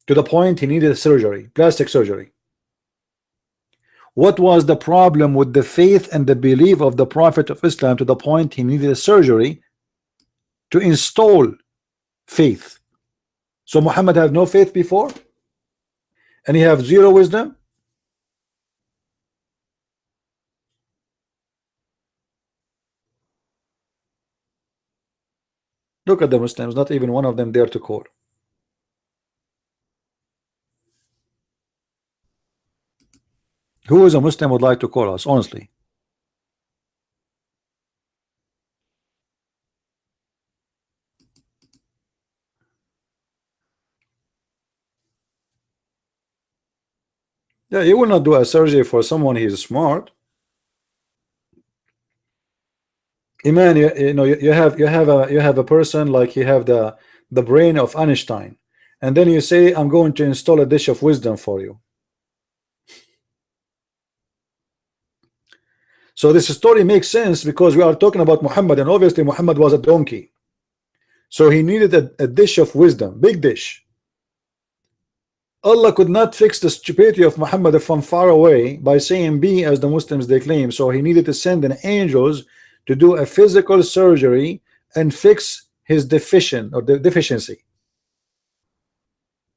To the point he needed surgery, plastic surgery. What was the problem with the faith and the belief of the Prophet of Islam to the point he needed a surgery to install faith? So Muhammad had no faith before, and he have zero wisdom. Look at the Muslims, not even one of them dare to call. Who is a Muslim would like to call us, honestly? Yeah, you will not do a surgery for someone he is smart. Iman, you know, you have a person like you have the brain of Einstein, and then you say, I'm going to install a dish of wisdom for you. So this story makes sense because we are talking about Muhammad, and obviously Muhammad was a donkey. So he needed a dish of wisdom, big dish. Allah could not fix the stupidity of Muhammad from far away by saying be as the Muslims they claim. So he needed to send an angels to do a physical surgery and fix his deficiency,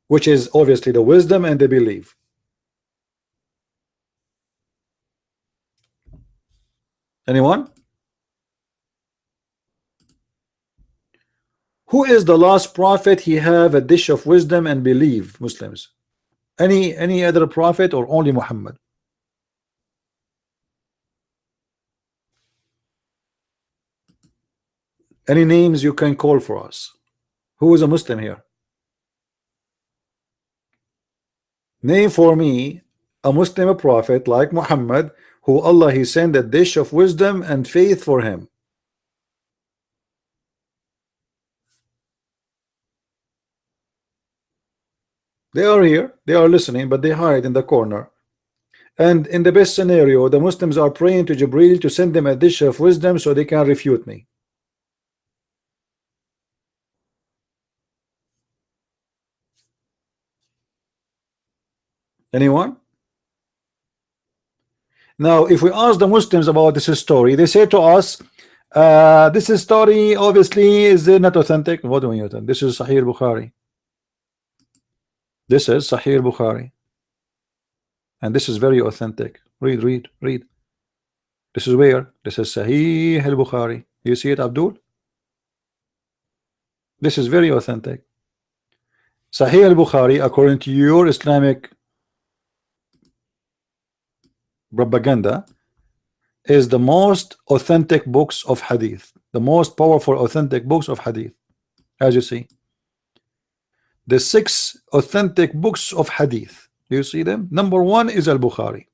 which is obviously the wisdom and the belief. Anyone? Who is the last prophet he have a dish of wisdom and believe? Muslims. Any other prophet or only Muhammad? Any names you can call for us? Who is a Muslim here? Name for me a Muslim prophet like Muhammad who Allah he sent a dish of wisdom and faith for him. They are here, they are listening, but they hide in the corner. And in the best scenario, the Muslims are praying to Jibril to send them a dish of wisdom so they can refute me. Anyone? Now, if we ask the Muslims about this story, they say to us, this story obviously is not authentic. What do you think? This is Sahih Bukhari. This is Sahih Bukhari, and this is very authentic. Read, read, read. This is where? This is Sahih al-Bukhari. You see it, Abdul? This is very authentic. Sahih al-Bukhari, according to your Islamic propaganda, is the most authentic books of hadith, the most powerful authentic books of hadith. As you see, the 6 authentic books of hadith, you see them. Number 1 is al-Bukhari.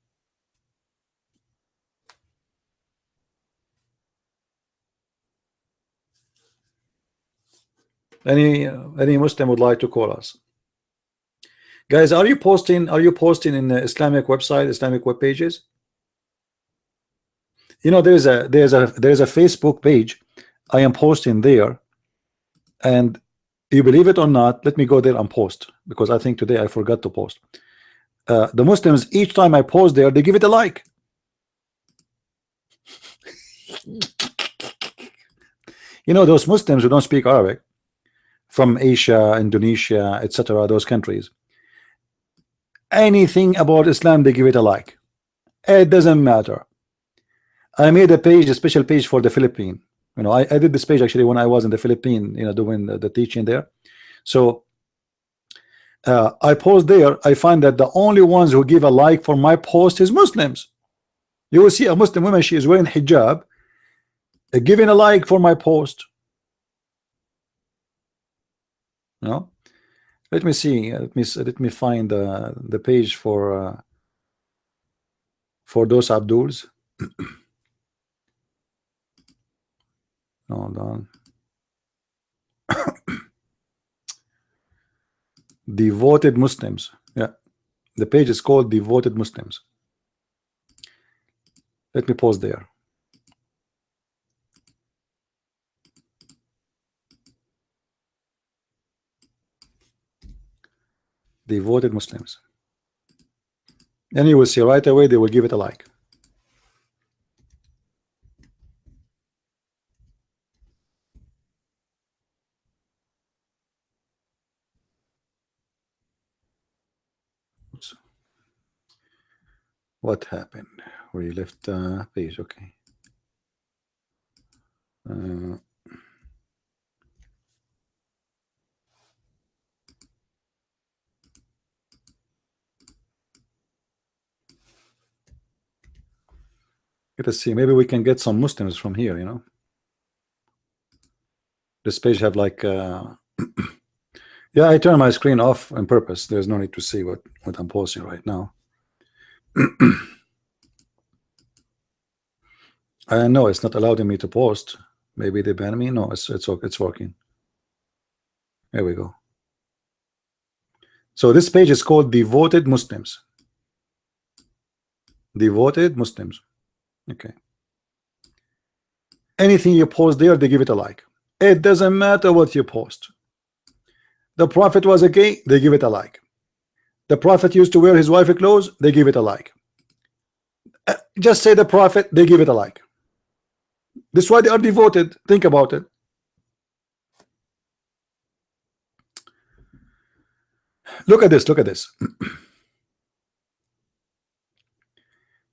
Any Muslim would like to call us, guys? Are you posting in the Islamic website, Islamic web pages? You know, there's a Facebook page I am posting there, and you believe it or not, let me go there and post, because I think today I forgot to post. The Muslims, each time I post there, they give it a like. You know, those Muslims who don't speak Arabic from Asia, Indonesia, etc., those countries, anything about Islam, they give it a like. It doesn't matter. I made a page, a special page for the Philippines. You know, I did this page actually when I was in the Philippines, you know, doing the teaching there. So I post there. I find that the only ones who give a like for my post is Muslims. You will see a Muslim woman, she is wearing hijab, giving a like for my post. No, let me see. Let me find the page for those Abduls. Hold on. Devoted Muslims. Yeah, the page is called Devoted Muslims. Let me pause there. Devoted Muslims, and you will see right away they will give it a like. Oops. What happened? We left page. Okay. Let us see. Maybe we can get some Muslims from here. You know, this page have like. Yeah, I turn my screen off on purpose. There's no need to see what I'm posting right now. I know it's not allowing me to post. Maybe they ban me. No, it's working. There we go. So this page is called Devoted Muslims. Devoted Muslims. Okay. Anything you post there, they give it a like. It doesn't matter what you post. The Prophet was a gay, they give it a like. The Prophet used to wear his wife's clothes, they give it a like. Just say the Prophet, they give it a like. This is why they are devoted. Think about it. Look at this. Look at this.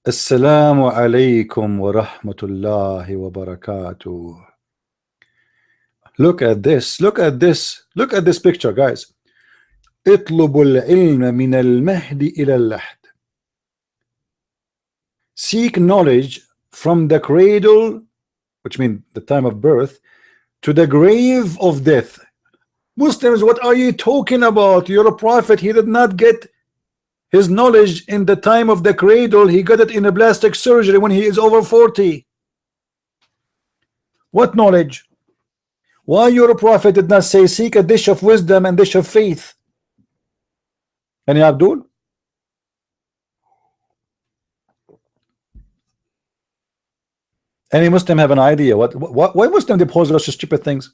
Assalamu alaikum wa rahmatullahi wa barakatuh. Look at this. Look at this. Look at this picture, guys. اطلبوا العلم من المهد إلى اللحد. Seek knowledge from the cradle, which means the time of birth, to the grave of death. Muslims, what are you talking about? You're a prophet. He did not get his knowledge in the time of the cradle. He got it in a plastic surgery when he is over 40. What knowledge? Why your prophet did not say seek a dish of wisdom and dish of faith? Any Abdul? Any Muslim have an idea? Why Muslim they pose those stupid things?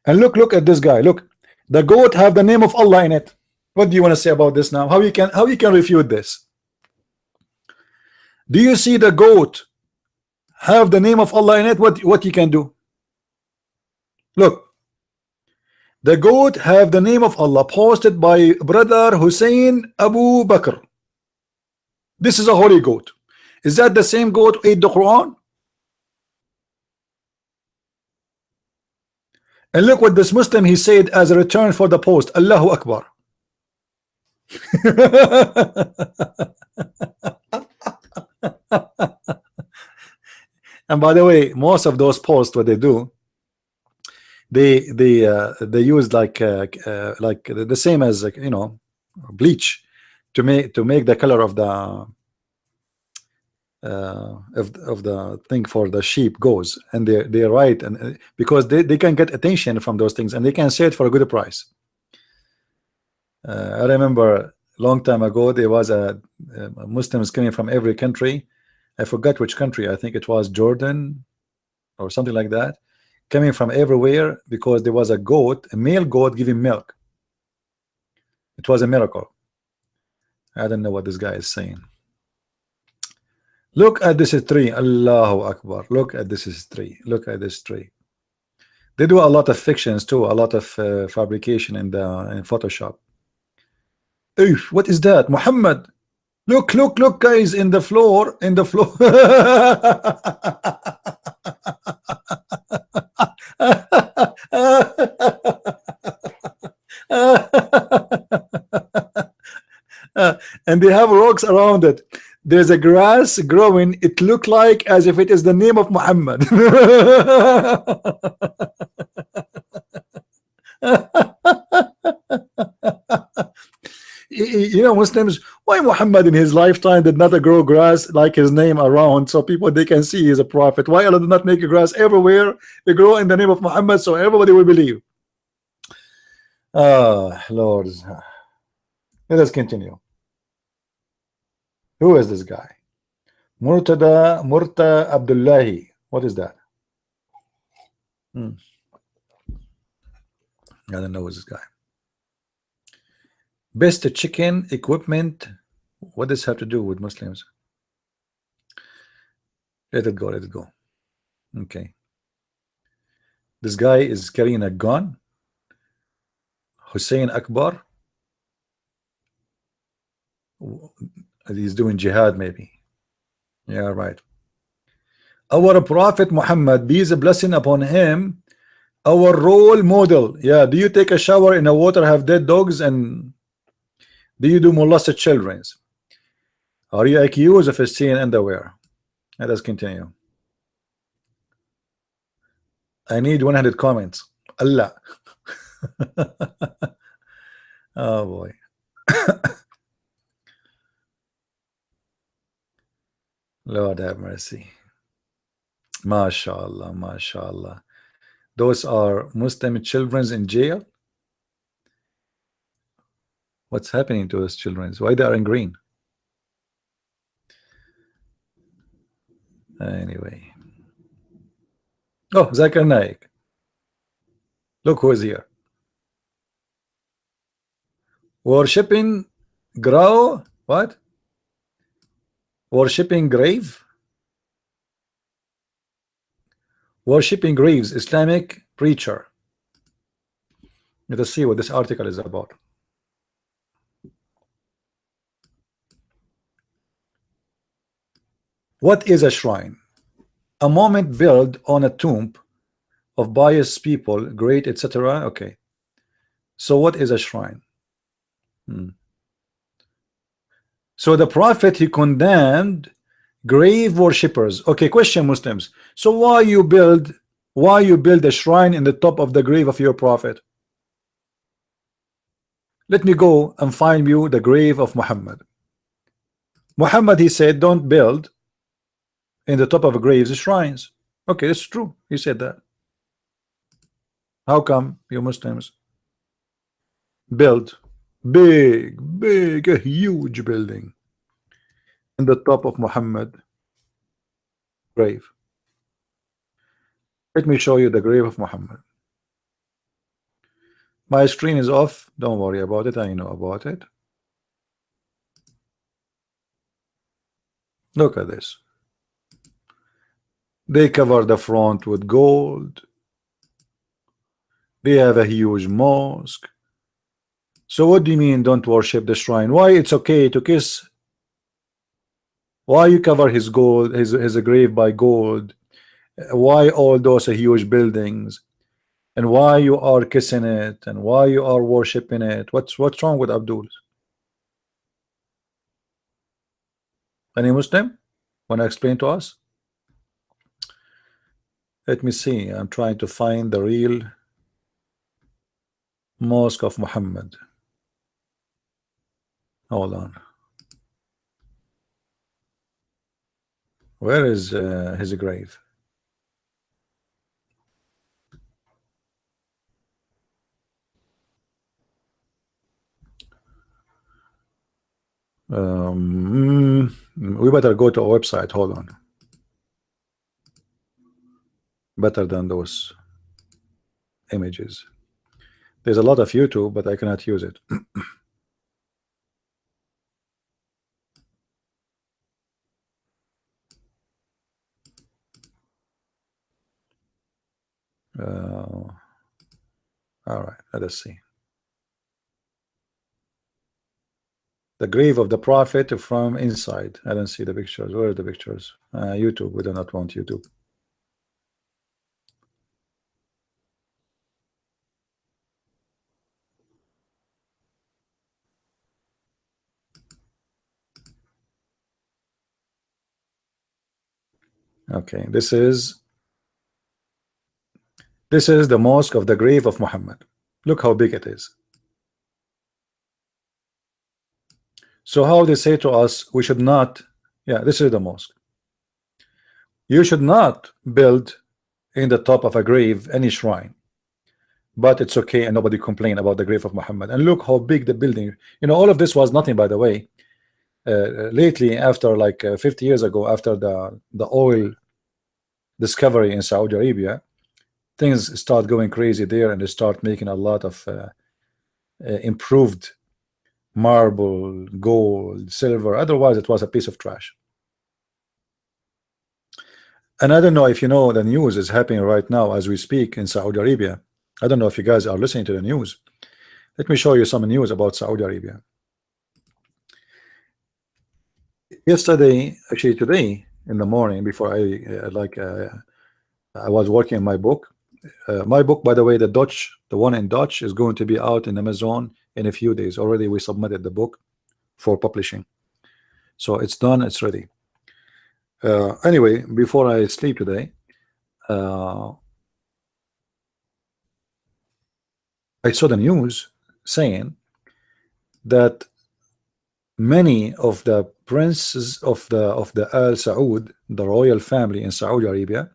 And look at this guy. Look, the goat have the name of Allah in it. What do you want to say about this now? How you can refute this? Do you see the goat have the name of Allah in it? What you can do? Look, the goat have the name of Allah posted by brother Hussein Abu Bakr. This is a holy goat. Is that the same goat who ate the Quran? And look what this Muslim he said as a return for the post. Allahu Akbar. And by the way, most of those posts, what they do, they use like the same as you know, bleach to make the color of the thing for the sheep goes, and they write, and because they can get attention from those things, and they can sell it for a good price. I remember long time ago there was a Muslims coming from every country. I forgot which country. I think it was Jordan or something like that, coming from everywhere because there was a goat, a male goat giving milk. It was a miracle. I don't know what this guy is saying. Look at this tree. Allahu Akbar. Look at this tree. Look at this tree. They do a lot of fictions too, a lot of fabrication in Photoshop. Oof, what is that? Muhammad. Look, guys, in the floor. And they have rocks around it. There's a grass growing. It looked like as if it is the name of Muhammad. You know, Muslims, why Muhammad in his lifetime did not grow grass like his name around so people they can see he's a prophet? Why Allah did not make a grass everywhere? They grow in the name of Muhammad so everybody will believe. Lord, let us continue. Who is this guy? Murta Abdullahi. What is that? I don't know who's this guy. Best chicken equipment. What does this have to do with Muslims? Let it go. Okay. This guy is carrying a gun. Hussein Akbar. He's doing jihad maybe. Yeah, right. Our Prophet Muhammad, peace and blessing upon him, our role model. Yeah, do you take a shower in a water have dead dogs, and do you do molested children? Are you accused of stealing underwear? Let us continue. I need 100 comments. Allah. Oh boy. Lord have mercy. MashaAllah, MashaAllah. Those are Muslim children in jail. What's happening to those children? Why they are in green? Anyway. Oh, Zakir Naik. Look who is here. Worshipping grow. What? Worshipping grave. Worshipping graves. Islamic preacher. Let us see what this article is about. What is a shrine? A monument built on a tomb of pious people, great, etc. Okay. So what is a shrine? So the Prophet, he condemned grave worshippers. Okay, question, Muslims. So why you build a shrine in the top of the grave of your Prophet? Let me go and find you the grave of Muhammad. Muhammad, he said, don't build in the top of graves shrines. Okay, that's true. He said that. How come you Muslims build big, a huge building in the top of Muhammad grave? Let me show you the grave of Muhammad. My screen is off. Don't worry about it. I know about it. Look at this. They cover the front with gold. They have a huge mosque. So what do you mean don't worship the shrine? Why it's okay to kiss? Why you cover his gold, his grave by gold? Why all those huge buildings? And why you are kissing it? And why you are worshiping it? What's wrong with Abdul? Any Muslim want to explain to us? Let me see. I'm trying to find the real Mosque of Muhammad. Hold on. Where is his grave? We better go to a website. Hold on. Better than those images. There's a lot of YouTube, but I cannot use it. All right, let us see. The grave of the prophet from inside. I don't see the pictures. Where are the pictures? YouTube. We do not want YouTube. Okay, this is the mosque of the grave of Muhammad. Look how big it is. So how they say to us we should not, yeah, this is the mosque. You should not build in the top of a grave any shrine, but it's okay and nobody complain about the grave of Muhammad. And look how big the building, you know, all of this was nothing, by the way. Lately, after like 50 years ago, after the oil discovery in Saudi Arabia, things start going crazy there, and they start making a lot of improved marble, gold, silver. Otherwise it was a piece of trash. And I don't know if you know, the news is happening right now as we speak in Saudi Arabia. I don't know if you guys are listening to the news. Let me show you some news about Saudi Arabia. Yesterday, actually today in the morning, before I was working on my book. My book, by the way, the one in Dutch is going to be out in Amazon in a few days. Already we submitted the book for publishing, so it's done, it's ready. Anyway, before I sleep today, I saw the news saying that many of the princes of the Al Saud, the royal family in Saudi Arabia,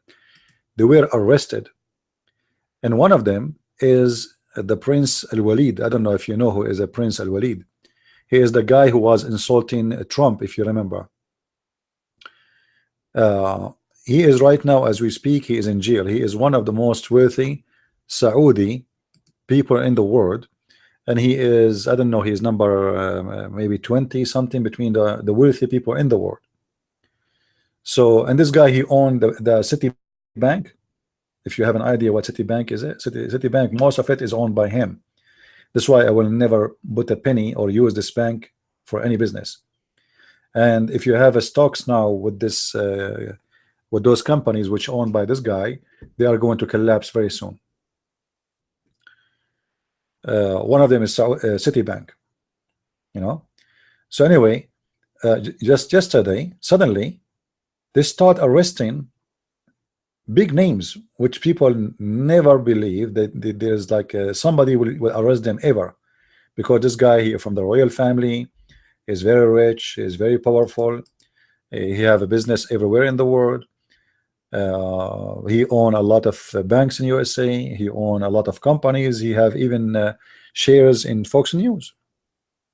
they were arrested, and one of them is the Prince Al Walid. I don't know if you know who is a Prince Al Walid. He is the guy who was insulting Trump, if you remember. He is right now, as we speak, he is in jail. He is one of the most wealthy Saudi people in the world, and he is, I don't know, he's number maybe 20 something between the wealthy people in the world. So, and this guy, he owned the Citibank. If you have an idea what Citibank is, Citibank, most of it is owned by him. That's why I will never put a penny or use this bank for any business. And if you have a stocks now with this with those companies which owned by this guy, they are going to collapse very soon. One of them is Citibank, you know. So anyway, just yesterday, suddenly they start arresting big names which people never believe that there's like somebody will arrest them ever, because this guy here from the royal family is very rich, is very powerful. He have a business everywhere in the world. He own a lot of banks in USA. He own a lot of companies. He have even shares in Fox News,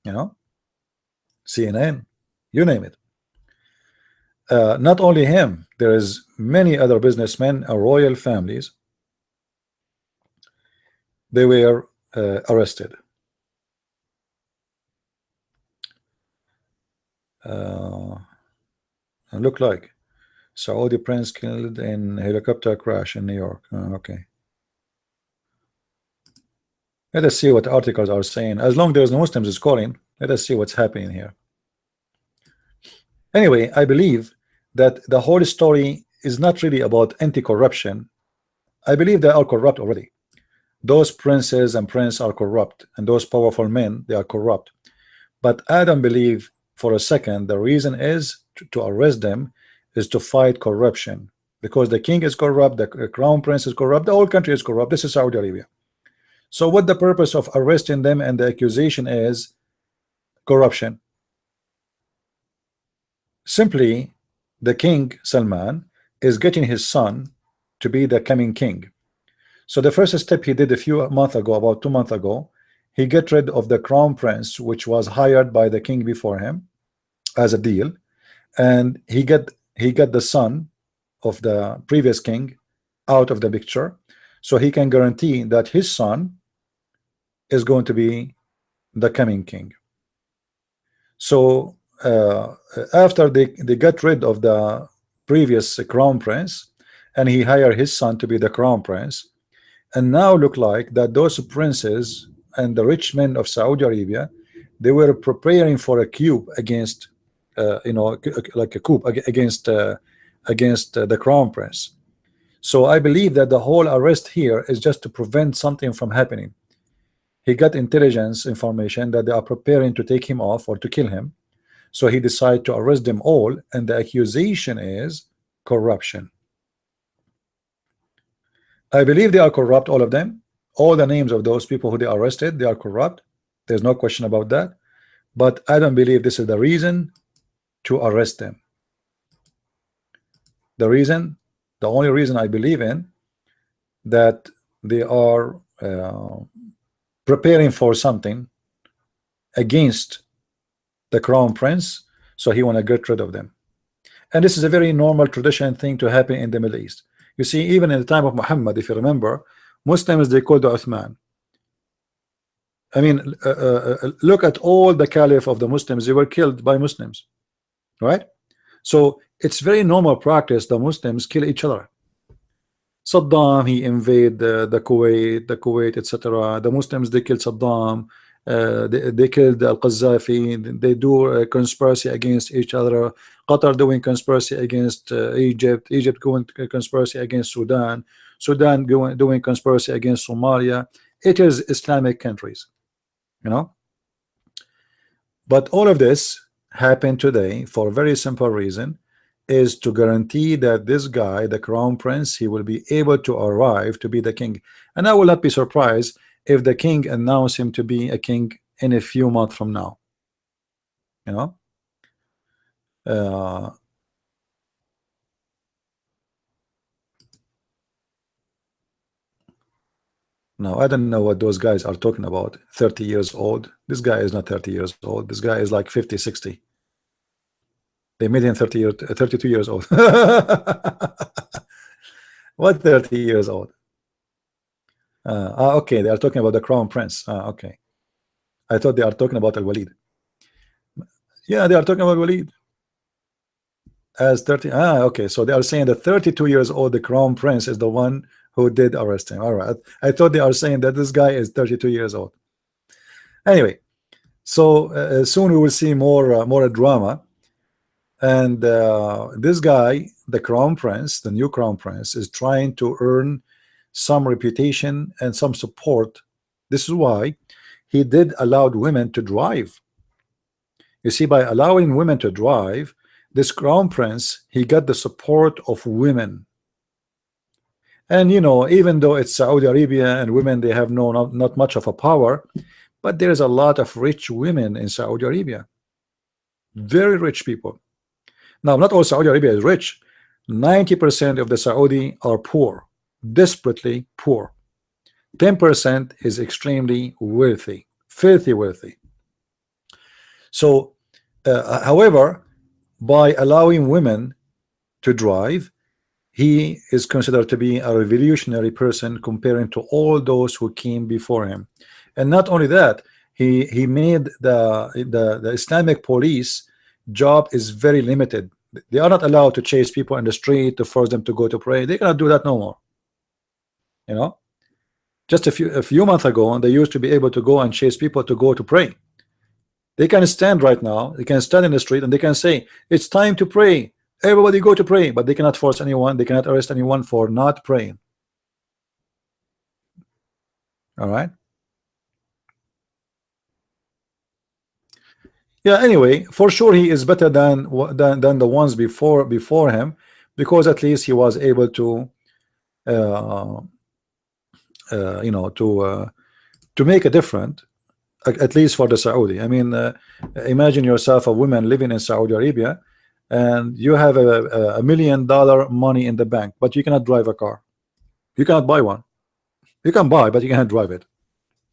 you know, CNN, you name it. Not only him, there is many other businessmen and royal families. They were arrested. look like Saudi prince killed in helicopter crash in New York. Okay. Let us see what articles are saying. As long as no Muslims is calling, let us see what's happening here. Anyway, I believe that the whole story is not really about anti-corruption. I believe they are corrupt already. Those princes and princes are corrupt, and those powerful men, they are corrupt. But I don't believe for a second the reason is to arrest them is to fight corruption, because the king is corrupt, the crown prince is corrupt, the whole country is corrupt. This is Saudi Arabia. So what the purpose of arresting them, and the accusation is corruption? Simply, the king Salman is getting his son to be the coming king. So the first step he did a few months ago, about 2 months ago, he get rid of the crown prince, which was hired by the king before him as a deal, and he got the son of the previous king out of the picture, so he can guarantee that his son is going to be the coming king. So after they got rid of the previous crown prince, and he hired his son to be the crown prince, and now look like that those princes and the rich men of Saudi Arabia, they were preparing for a coup against like a coup against the crown prince. So I believe that the whole arrest here is just to prevent something from happening. He got intelligence information that they are preparing to take him off or to kill him, so he decided to arrest them all, and the accusation is corruption. I believe they are corrupt, all of them. All the names of those people who they arrested, they are corrupt. There's no question about that. But I don't believe this is the reason to arrest them. The only reason I believe in that they are preparing for something against the crown prince, so he want to get rid of them. And this is a very normal tradition thing to happen in the Middle East. You see, even in the time of Muhammad, if you remember, Muslims, they called Uthman. I mean, look at all the caliph of the Muslims, they were killed by Muslims, right? So it's very normal practice the Muslims kill each other. Saddam, he invaded the Kuwait, etc. The Muslims, they killed Saddam. They killed Al-Qaddafi. They do a conspiracy against each other. Qatar doing conspiracy against Egypt going conspiracy against Sudan doing conspiracy against Somalia. It is Islamic countries, you know. But all of this happened today for a very simple reason, is to guarantee that this guy, the crown prince, he will be able to arrive to be the king. And I will not be surprised if the king announced him to be a king in a few months from now, you know. Now I don't know what those guys are talking about. 30 years old. This guy is not 30 years old. This guy is like 50, 60. They made him 32 years old. What 30 years old? Okay, they are talking about the crown prince. Okay, I thought they are talking about Al-Walid. Yeah, they are talking about Walid as 30. Okay, so they are saying that 32 years old, the crown prince, is the one who did arrest him. All right, I thought they are saying that this guy is 32 years old. Anyway, so soon we will see more drama. And this guy, the crown prince, the new crown prince, is trying to earn some reputation and some support. This is why he did allowed women to drive. You see, by allowing women to drive, this crown prince, he got the support of women. And you know, even though it's Saudi Arabia and women, they have not much of a power, but there is a lot of rich women in Saudi Arabia, very rich people. Now, not all Saudi Arabia is rich. 90% of the Saudi are poor, desperately poor. 10% is extremely wealthy, filthy wealthy. So, however, by allowing women to drive, he is considered to be a revolutionary person comparing to all those who came before him. And not only that, he made the Islamic police job is very limited. They are not allowed to chase people in the street to force them to go to pray. They cannot do that no more. You know, just a few months ago, they used to be able to go and chase people to go to pray. They can stand right now. They can stand in the street and they can say, "It's time to pray. Everybody go to pray." But they cannot force anyone. They cannot arrest anyone for not praying. All right. Yeah. Anyway, for sure he is better than the ones before him, because at least he was able to, you know, to make a difference, at least for the Saudi. I mean, imagine yourself a woman living in Saudi Arabia, and you have a $1 million money in the bank, but you cannot drive a car. You cannot buy one. You can buy, but you cannot drive it.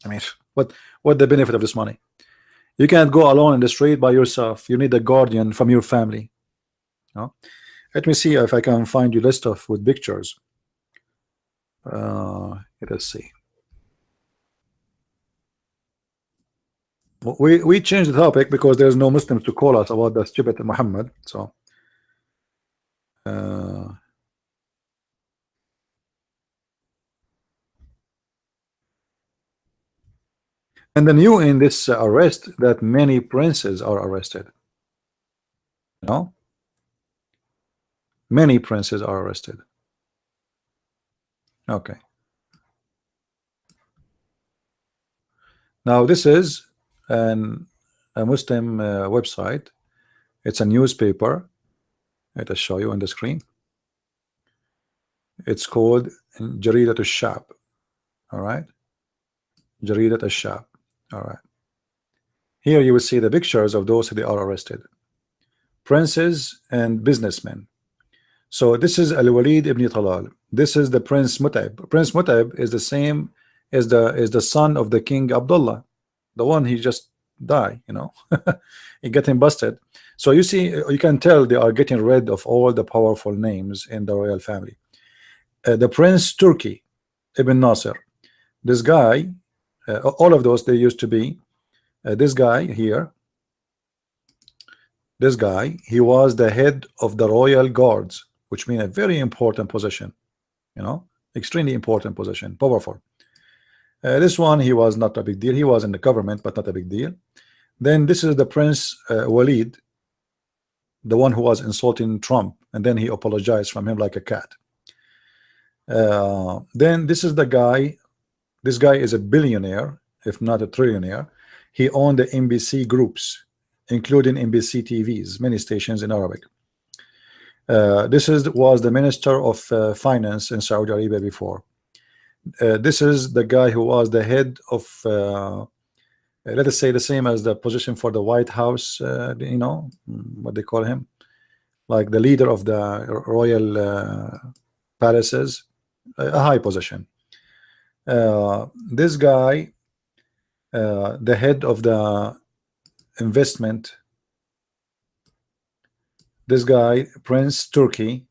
I mean, what the benefit of this money? You can't go alone in the street by yourself. You need a guardian from your family. No? Let me see if I can find you list of with pictures. Let us see. We changed the topic because there's no Muslims to call us about the stupid Muhammad. So and the new in this arrest that many princes are arrested. No, many princes are arrested. Okay. Now this is a Muslim website. It's a newspaper. Let us show you on the screen. It's called Jaridat al-Shab. All right. Jaridat al-Shab. All right. Here you will see the pictures of those who are arrested. Princes and businessmen. So this is Al-Walid ibn Talal. This is the Prince Mut'ab. Prince Mut'ab is the same as the son of the King Abdullah, the one he just died, you know. He getting busted. So you see, you can tell they are getting rid of all the powerful names in the royal family. The Prince Turki Ibn Nasser, this guy, all of those, they used to be this guy here. This guy, he was the head of the royal guards, which means a very important position, you know, extremely important position, powerful. This one, he was not a big deal. He was in the government, but not a big deal. Then this is the Prince Walid, the one who was insulting Trump, and then he apologized from him like a cat. Then this is the guy. This guy is a billionaire, if not a trillionaire. He owned the NBC groups, including NBC TVs, many stations in Arabic. This was the Minister of Finance in Saudi Arabia before. This is the guy who was the head of, let us say, the same as the position for the White House, you know, what they call him, like the leader of the royal palaces, a high position. This guy, the head of the investment, this guy, Prince Turki,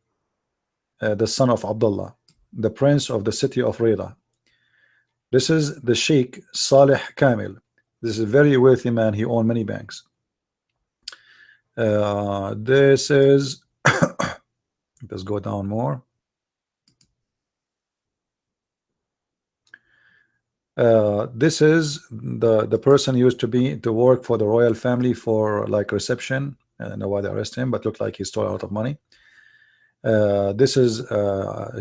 the son of Abdullah, the prince of the city of Riyadh. This is the Sheikh Saleh Kamil. This is a very wealthy man. He owned many banks. This is let's go down more. This is the person used to work for the royal family for like reception. I don't know why they arrested him, but looked like he stole a lot of money. This is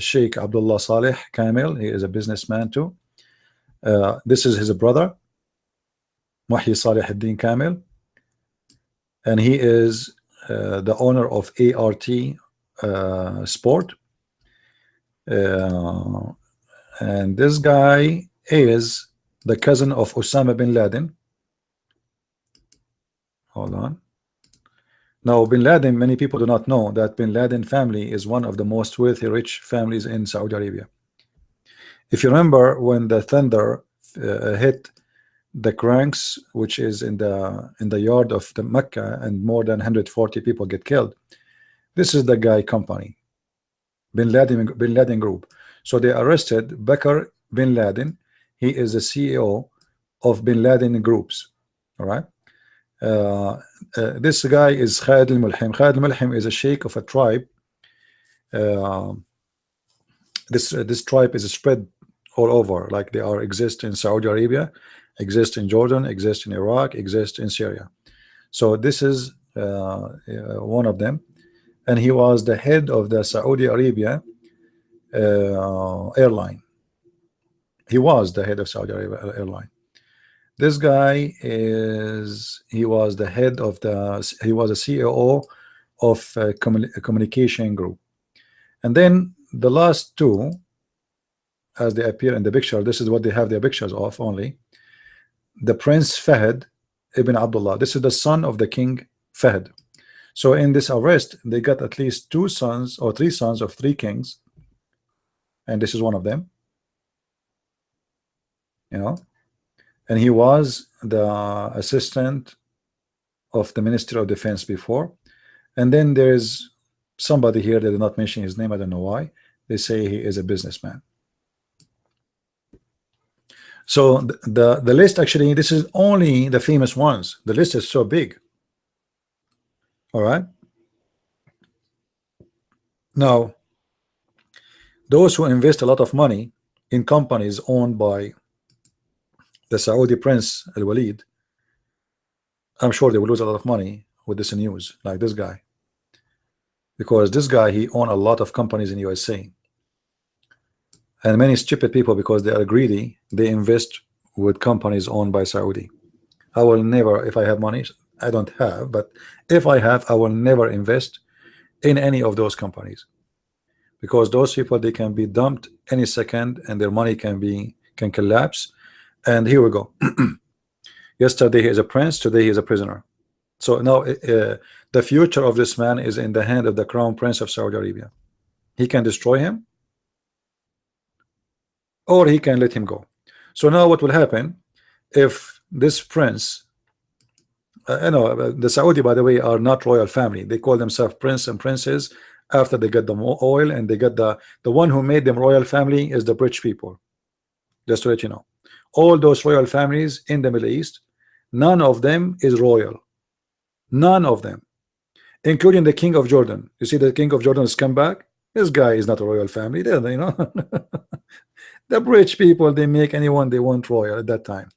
Sheikh Abdullah Saleh Kamil. He is a businessman too. This is his brother, Muhyi Saleh ad-Din Kamil, and he is the owner of ART Sport. And this guy is the cousin of Osama bin Laden. Hold on. Now, bin Laden, many people do not know that bin Laden family is one of the most wealthy, rich families in Saudi Arabia. If you remember when the thunder hit the cranks, which is in the yard of the Mecca, and more than 140 people get killed, this is the guy company, bin Laden Group. So they arrested Bakr bin Laden. He is the CEO of bin Laden Groups. All right. This guy is Khalid al-Mulhim. Khalid al-Mulhim is a sheikh of a tribe. This tribe is spread all over, like they are exist in Saudi Arabia, exist in Jordan, exist in Iraq, exist in Syria. So this is one of them, and he was the head of the Saudi Arabia airline. He was the head of Saudi Arabia airline. This guy he was the head of he was a CEO of a communication group. And then the last two, as they appear in the picture, this is what they have their pictures of only. The Prince Fahd ibn Abdullah. This is the son of the King Fahd. So in this arrest, they got at least 2 sons or 3 sons of 3 kings, and this is one of them. You know, and he was the assistant of the Ministry of Defense before. And then there's somebody here that did not mention his name. I don't know why. They say he is a businessman. So the list, actually, this is only the famous ones. The list is so big. All right. Now, those who invest a lot of money in companies owned by the Saudi Prince Al-Walid, I'm sure they will lose a lot of money with this news, like this guy, because this guy, he owned a lot of companies in USA, and many stupid people, because they are greedy, they invest with companies owned by Saudi. I will never, if I have money, I don't have, but if I have, I will never invest in any of those companies, because those people, they can be dumped any second, and their money can collapse. And here we go. Yesterday he is a prince, today he is a prisoner. So now the future of this man is in the hand of the crown prince of Saudi Arabia. He can destroy him, or he can let him go. So now what will happen if this prince, the Saudi, by the way, are not royal family. They call themselves prince and princess after they get the oil, and they get the one who made them royal family is the rich people. Just to let you know, all those royal families in the Middle East, none of them is royal. None of them, including the king of Jordan. You see, the king of Jordan has come back. This guy is not a royal family. They, you know, the rich people, they make anyone they want royal at that time.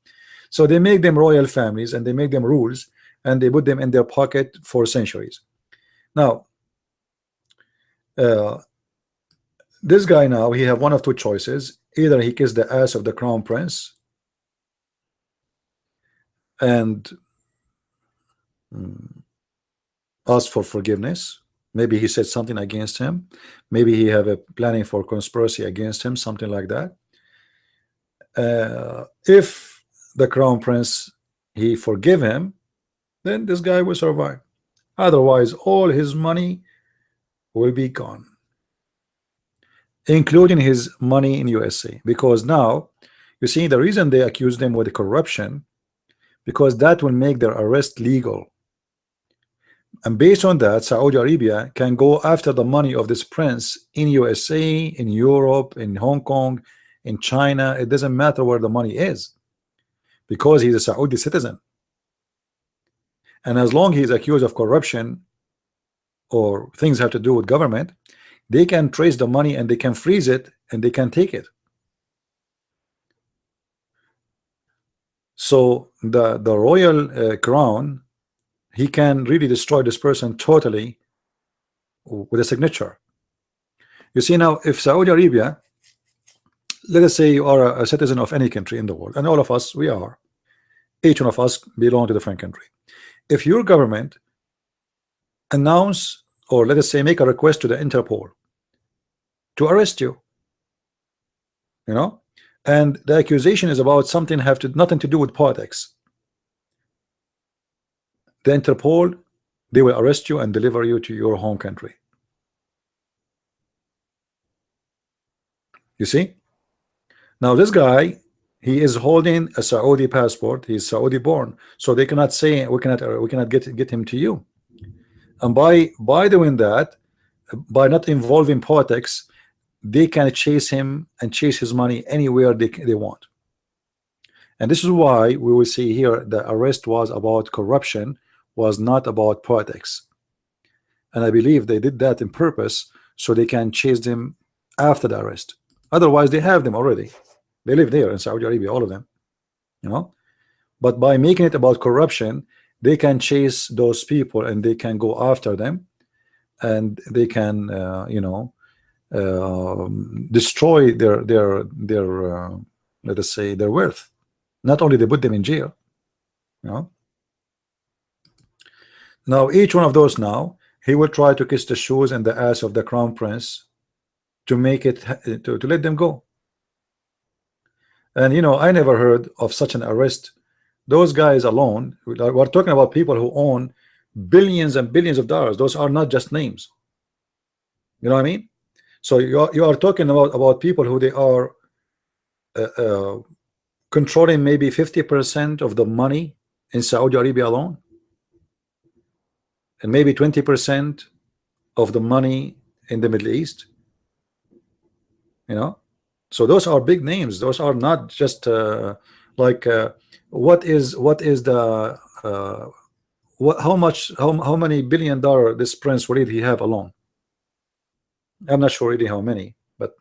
So they make them royal families, and they make them rules, and they put them in their pocket for centuries. Now, this guy now, he have one of two choices. Either he kissed the ass of the crown prince and asked for forgiveness. Maybe he said something against him. Maybe he have a planning for conspiracy against him, something like that. If the crown prince, he forgive him, then this guy will survive. Otherwise, all his money will be gone, including his money in USA. Because now, you see, the reason they accuse them with corruption, because that will make their arrest legal. And based on that, Saudi Arabia can go after the money of this prince in USA, in Europe, in Hong Kong, in China. It doesn't matter where the money is, because he's a Saudi citizen. And as long as he's accused of corruption or things have to do with government, they can trace the money, and they can freeze it, and they can take it. So the royal crown, he can really destroy this person totally with a signature. You see, now, if Saudi Arabia, let us say you are a citizen of any country in the world, and all of us, we are, each one of us belong to a different country. If your government announce, or let us say make a request to the Interpol to arrest you, you know, and the accusation is about something nothing to do with politics, the Interpol, they will arrest you and deliver you to your home country. You see, now this guy, he is holding a Saudi passport. He's Saudi born, so they cannot say we cannot get him to you. And by doing that, by not involving politics, they can chase him and chase his money anywhere they want. And this is why we will see here the arrest was about corruption, was not about politics. And I believe they did that in purpose so they can chase them after the arrest. Otherwise, they have them already. They live there in Saudi Arabia, all of them, you know. But by making it about corruption, they can chase those people and they can go after them, and they can, you know, destroy their let us say their worth. Not only they put them in jail, you know. Now each one of those, now he will try to kiss the shoes and the ass of the crown prince to make it to let them go. And you know, I never heard of such an arrest. Those guys alone, we're talking about people who own billions and billions of dollars. Those are not just names. You know what I mean? So you are talking about people who they are controlling maybe 50% of the money in Saudi Arabia alone, and maybe 20% of the money in the Middle East. You know, so those are big names. Those are not just like what is the how many $1 billion this Prince Walid he have alone? I'm not sure really how many, but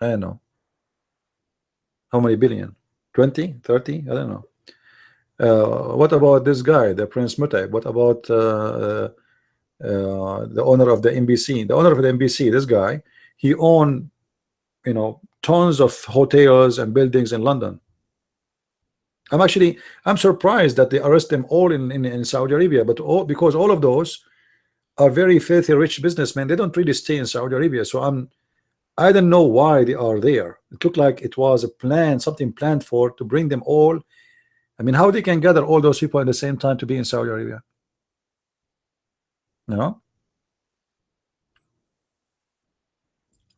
I don't know how many billion. 20, 30, I don't know. What about this guy, the Prince Mutaib? What about the owner of the NBC? The owner of the NBC, this guy, he owned, you know, tons of hotels and buildings in London. I'm surprised that they arrest them all in Saudi Arabia, but because all of those are very filthy rich businessmen. They don't really stay in Saudi Arabia. So I don't know why they are there. It looked like it was a plan, something planned for to bring them all. I mean, how they can gather all those people at the same time to be in Saudi Arabia? You know,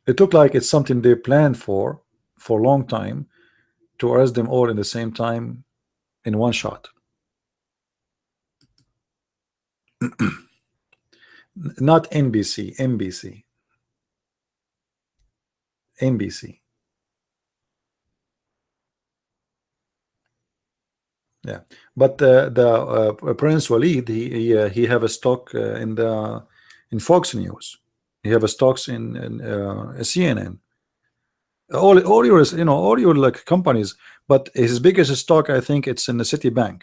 it looked like it's something they planned for a long time to arrest them all in the same time in one shot. Not NBC, NBC. Yeah, but the Prince Walid, he have a stock in Fox News. He have a stocks in CNN. All your, you know, all your like companies, but his biggest stock, I think it's in the Citibank.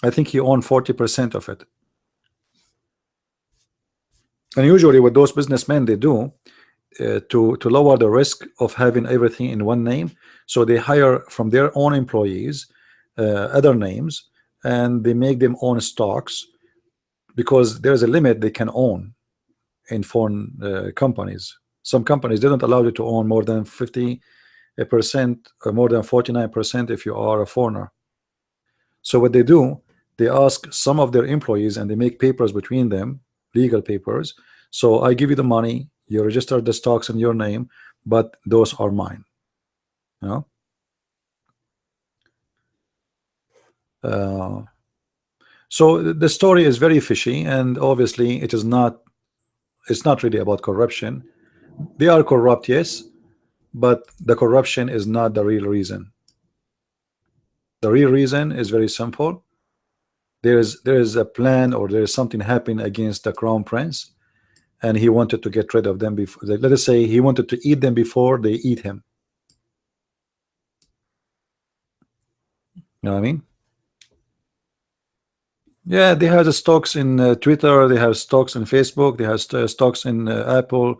I think he owned 40% of it. And usually what those businessmen they do to lower the risk of having everything in one name, so they hire from their own employees other names, and they make them own stocks, because there's a limit they can own in foreign companies. Some companies, they don't allow you to own more than 50% or more than 49% if you are a foreigner. So what they do, they ask some of their employees and they make papers between them, legal papers. So I give you the money, you register the stocks in your name, but those are mine. You know? So the story is very fishy, and obviously it is not. It's not really about corruption. They are corrupt, yes, but the corruption is not the real reason. The real reason is very simple. There is a plan, or there is something happening against the crown prince, and he wanted to get rid of them before. Let us say he wanted to eat them before they eat him. You know what I mean? Yeah, they have the stocks in Twitter, they have stocks in Facebook, they have stocks in Apple.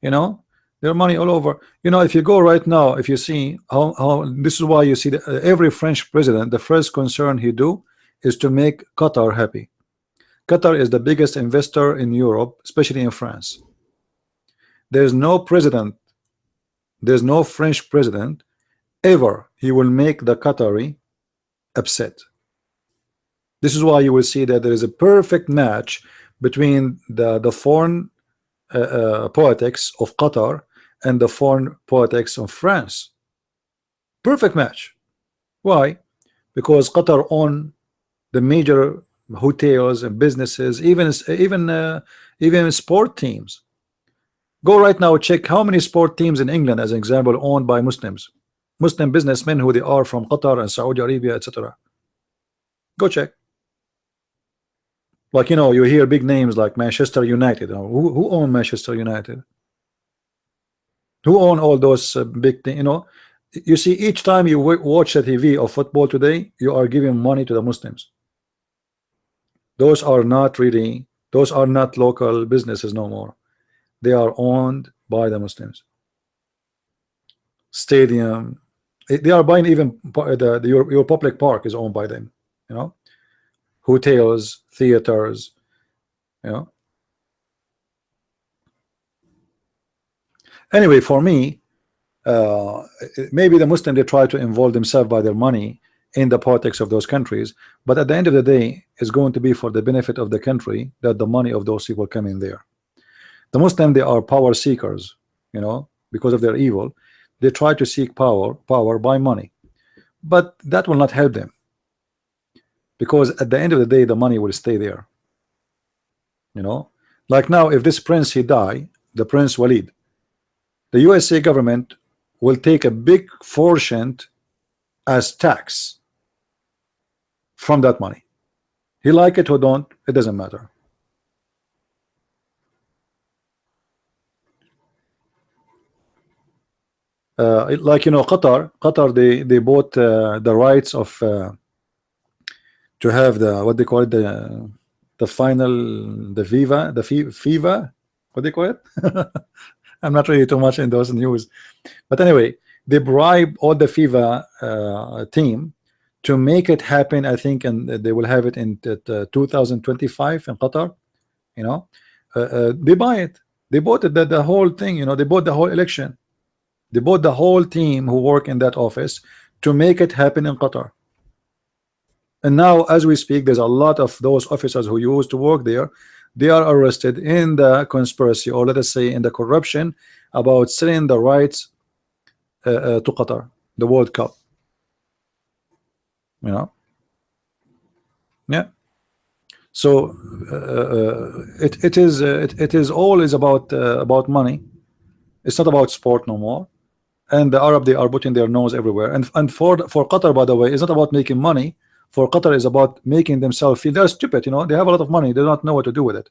You know, their money all over. You know, if you go right now, if you see how this is why you see that every French president, the first concern he do is to make Qatar happy. Qatar is the biggest investor in Europe, especially in France. There's no president, there's no French president ever he will make the Qatari upset. This is why you will see that there is a perfect match between the foreign politics of Qatar and the foreign politics of France. Perfect match. Why? Because Qatar own the major hotels and businesses, even sport teams. Go right now, check how many sport teams in England, as an example, owned by Muslims. Muslim businessmen who they are from Qatar and Saudi Arabia, etc. Go check. Like, you know, you hear big names like Manchester United. Who own Manchester United? Who own all those big things? You know, you see, each time you watch a TV of football today, you are giving money to the Muslims. Those are not really, those are not local businesses no more. They are owned by the Muslims. Stadium, they are buying even your public park is owned by them. You know, hotels, theaters. You know. Anyway, for me, maybe the Muslim, they try to involve themselves by their money in the politics of those countries, but at the end of the day, it's going to be for the benefit of the country that the money of those people come in there. The Muslim, they are power seekers, you know, because of their evil. They try to seek power by money, but that will not help them, because at the end of the day, the money will stay there. You know, like now, if this prince he die, the Prince Walid, the USA government will take a big portion as tax from that money. He like it or don't, it doesn't matter. Like, you know, Qatar, they bought the rights of to have the, what they call it, the final, the FIFA, what they call it. I'm not really too much in those news, but anyway, they bribe all the FIFA team to make it happen. I think, and they will have it in 2025 in Qatar. You know, they buy it. They bought it, the whole thing. You know, they bought the whole election. They bought the whole team who work in that office to make it happen in Qatar. And now, as we speak, there's a lot of those officers who used to work there. They are arrested in the conspiracy, or let us say in the corruption, about selling the rights to Qatar, the World Cup. You know, yeah. So it is always about money. It's not about sport no more. And the Arab, they are putting their nose everywhere. And for Qatar, by the way, it's not about making money. For Qatar, is about making themselves feel they're stupid. You know, they have a lot of money, they don't know what to do with it.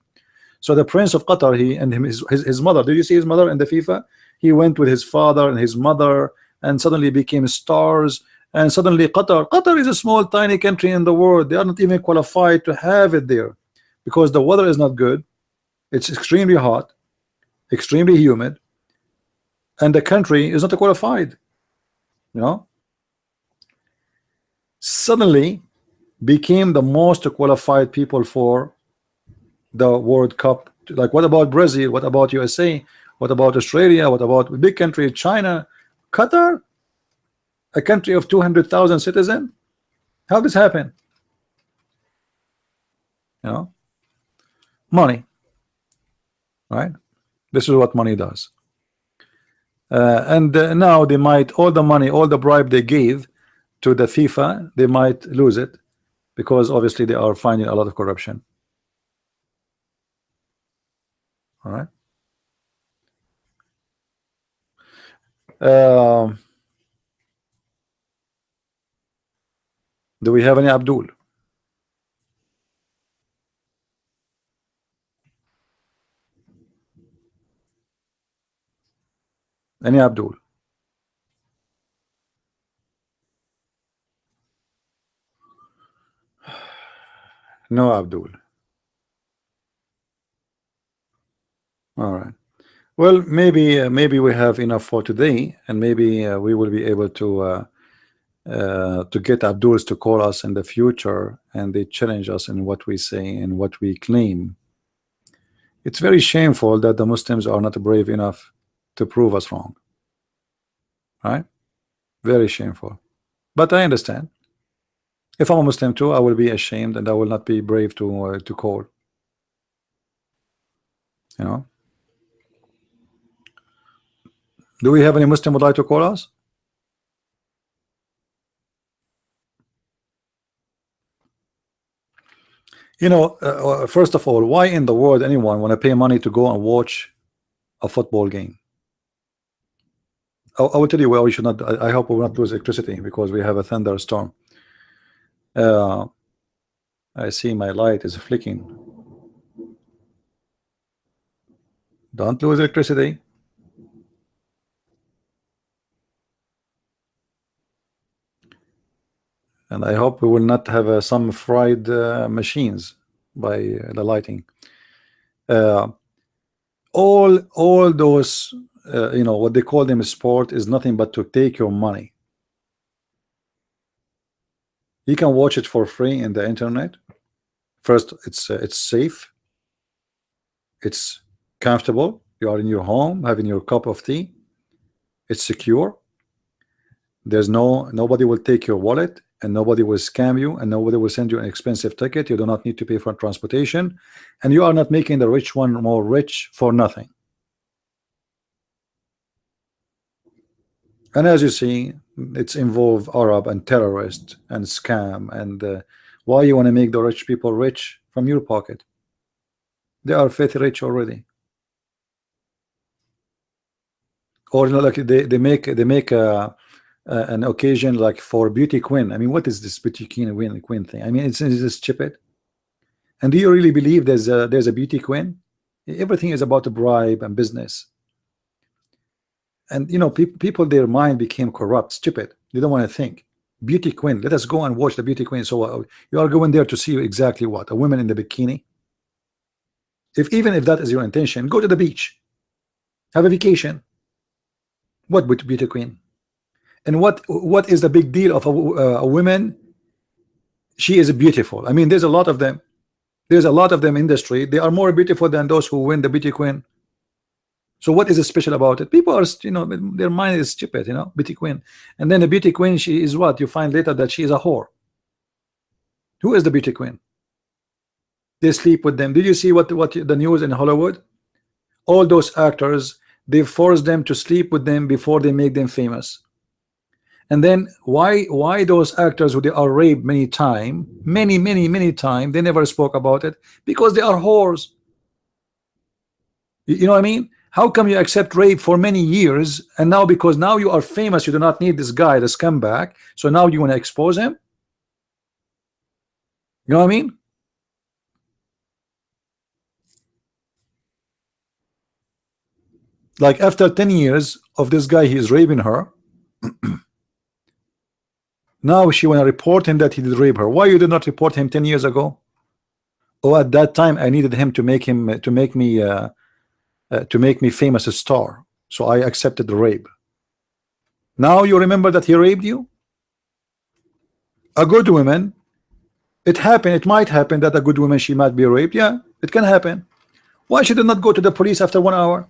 So the Prince of Qatar, he and his mother. Did you see his mother in the FIFA? He went with his father and his mother, and suddenly became stars. And suddenly Qatar is a small, tiny country in the world. They are not even qualified to have it there, because the weather is not good. It's extremely hot, extremely humid, and the country is not qualified. You know, suddenly became the most qualified people for the World Cup. Like, what about Brazil? What about USA? What about Australia? What about big country China? Qatar, a country of 200,000 citizens? How this happen? You know, money, right? This is what money does. And now they might, all the money, all the bribe they gave to the FIFA, they might lose it, because obviously they are finding a lot of corruption. All right. Do we have any Abdul? Any Abdul? No Abdul. All right. Well, maybe we have enough for today, and maybe we will be able to get Abduls to call us in the future, and they challenge us in what we say and what we claim. It's very shameful that the Muslims are not brave enough to prove us wrong. Right? Very shameful. But I understand. If I'm a Muslim too, I will be ashamed, and I will not be brave to call. You know. Do we have any Muslim would like to call us? You know, first of all, why in the world anyone want to pay money to go and watch a football game? I will tell you why we should not. I hope we will not lose electricity because we have a thunderstorm. I see my light is flicking. Don't lose electricity. And I hope we will not have some fried machines by the lighting. All those you know what they call them sport is nothing but to take your money. You can watch it for free in the internet. First, it's safe, it's comfortable. You are in your home having your cup of tea. It's secure. There's nobody will take your wallet, and nobody will scam you, and nobody will send you an expensive ticket. You do not need to pay for transportation, and you are not making the rich one more rich for nothing. And as you see, it's involved Arab and terrorist and scam. And why you want to make the rich people rich from your pocket? They are filthy rich already. Or you know, like they make an occasion like for beauty queen. I mean, what is this beauty queen thing? I mean, it's just stupid. And do you really believe there's a beauty queen? Everything is about a bribe and business. And you know, people, their mind became corrupt, stupid. They don't want to think. Beauty queen. Let us go and watch the beauty queen. So you are going there to see exactly what? A woman in the bikini. Even if that is your intention, go to the beach, have a vacation. What with beauty queen? And what is the big deal of a woman? She is beautiful. I mean, there's a lot of them. There's a lot of them in the street. They are more beautiful than those who win the beauty queen. So what is special about it? People are, you know, their mind is stupid, you know, beauty queen. And then the beauty queen, she is what? You find later that she is a whore. Who is the beauty queen? They sleep with them. Did you see what the news in Hollywood? All those actors, they force them to sleep with them before they make them famous. And then why those actors who they are raped many times, many times, they never spoke about it? Because they are whores. You know what I mean? How come you accept rape for many years, and now because now you are famous, you do not need this guy, the scumbag, so now you want to expose him? You know what I mean? Like after 10 years of this guy, he is raping her. Now she want to report him that he did rape her. Why you did not report him 10 years ago? Oh, at that time I needed him to make me famous a star, so I accepted the rape. Now you remember that he raped you? A good woman, it happened, it might happen that a good woman, she might be raped. Yeah, it can happen. Why should I not go to the police after 1 hour?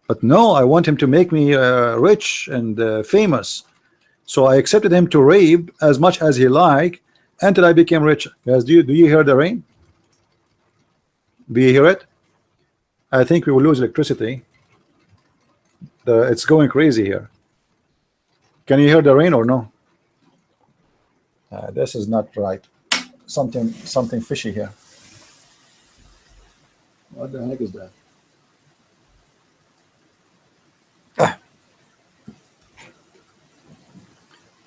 But no, I want him to make me rich and famous, so I accepted him to rape as much as he liked until I became rich. Guys, do you hear the rain? Do you hear it? I think we will lose electricity. It's going crazy here. Can you hear the rain or no? This is not right. Something fishy here. What the heck is that?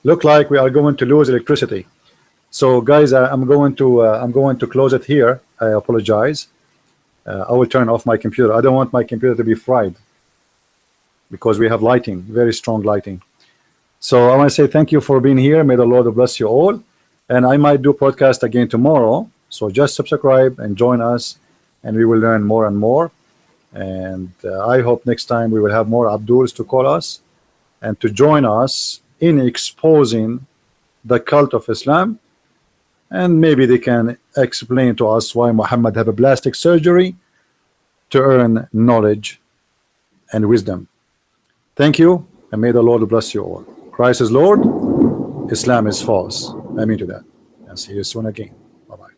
Look like we are going to lose electricity. So guys, I'm going to close it here. I apologize. I will turn off my computer. I don't want my computer to be fried because we have lighting, very strong lighting. So I want to say thank you for being here. May the Lord bless you all. And I might do podcast again tomorrow. So just subscribe and join us, and we will learn more and more. And I hope next time we will have more Abduls to call us and to join us in exposing the cult of Islam. And maybe they can explain to us why Muhammad had a plastic surgery to earn knowledge and wisdom. Thank you, and may the Lord bless you all. Christ is Lord, Islam is false. Amen to that. And see you soon again. Bye-bye.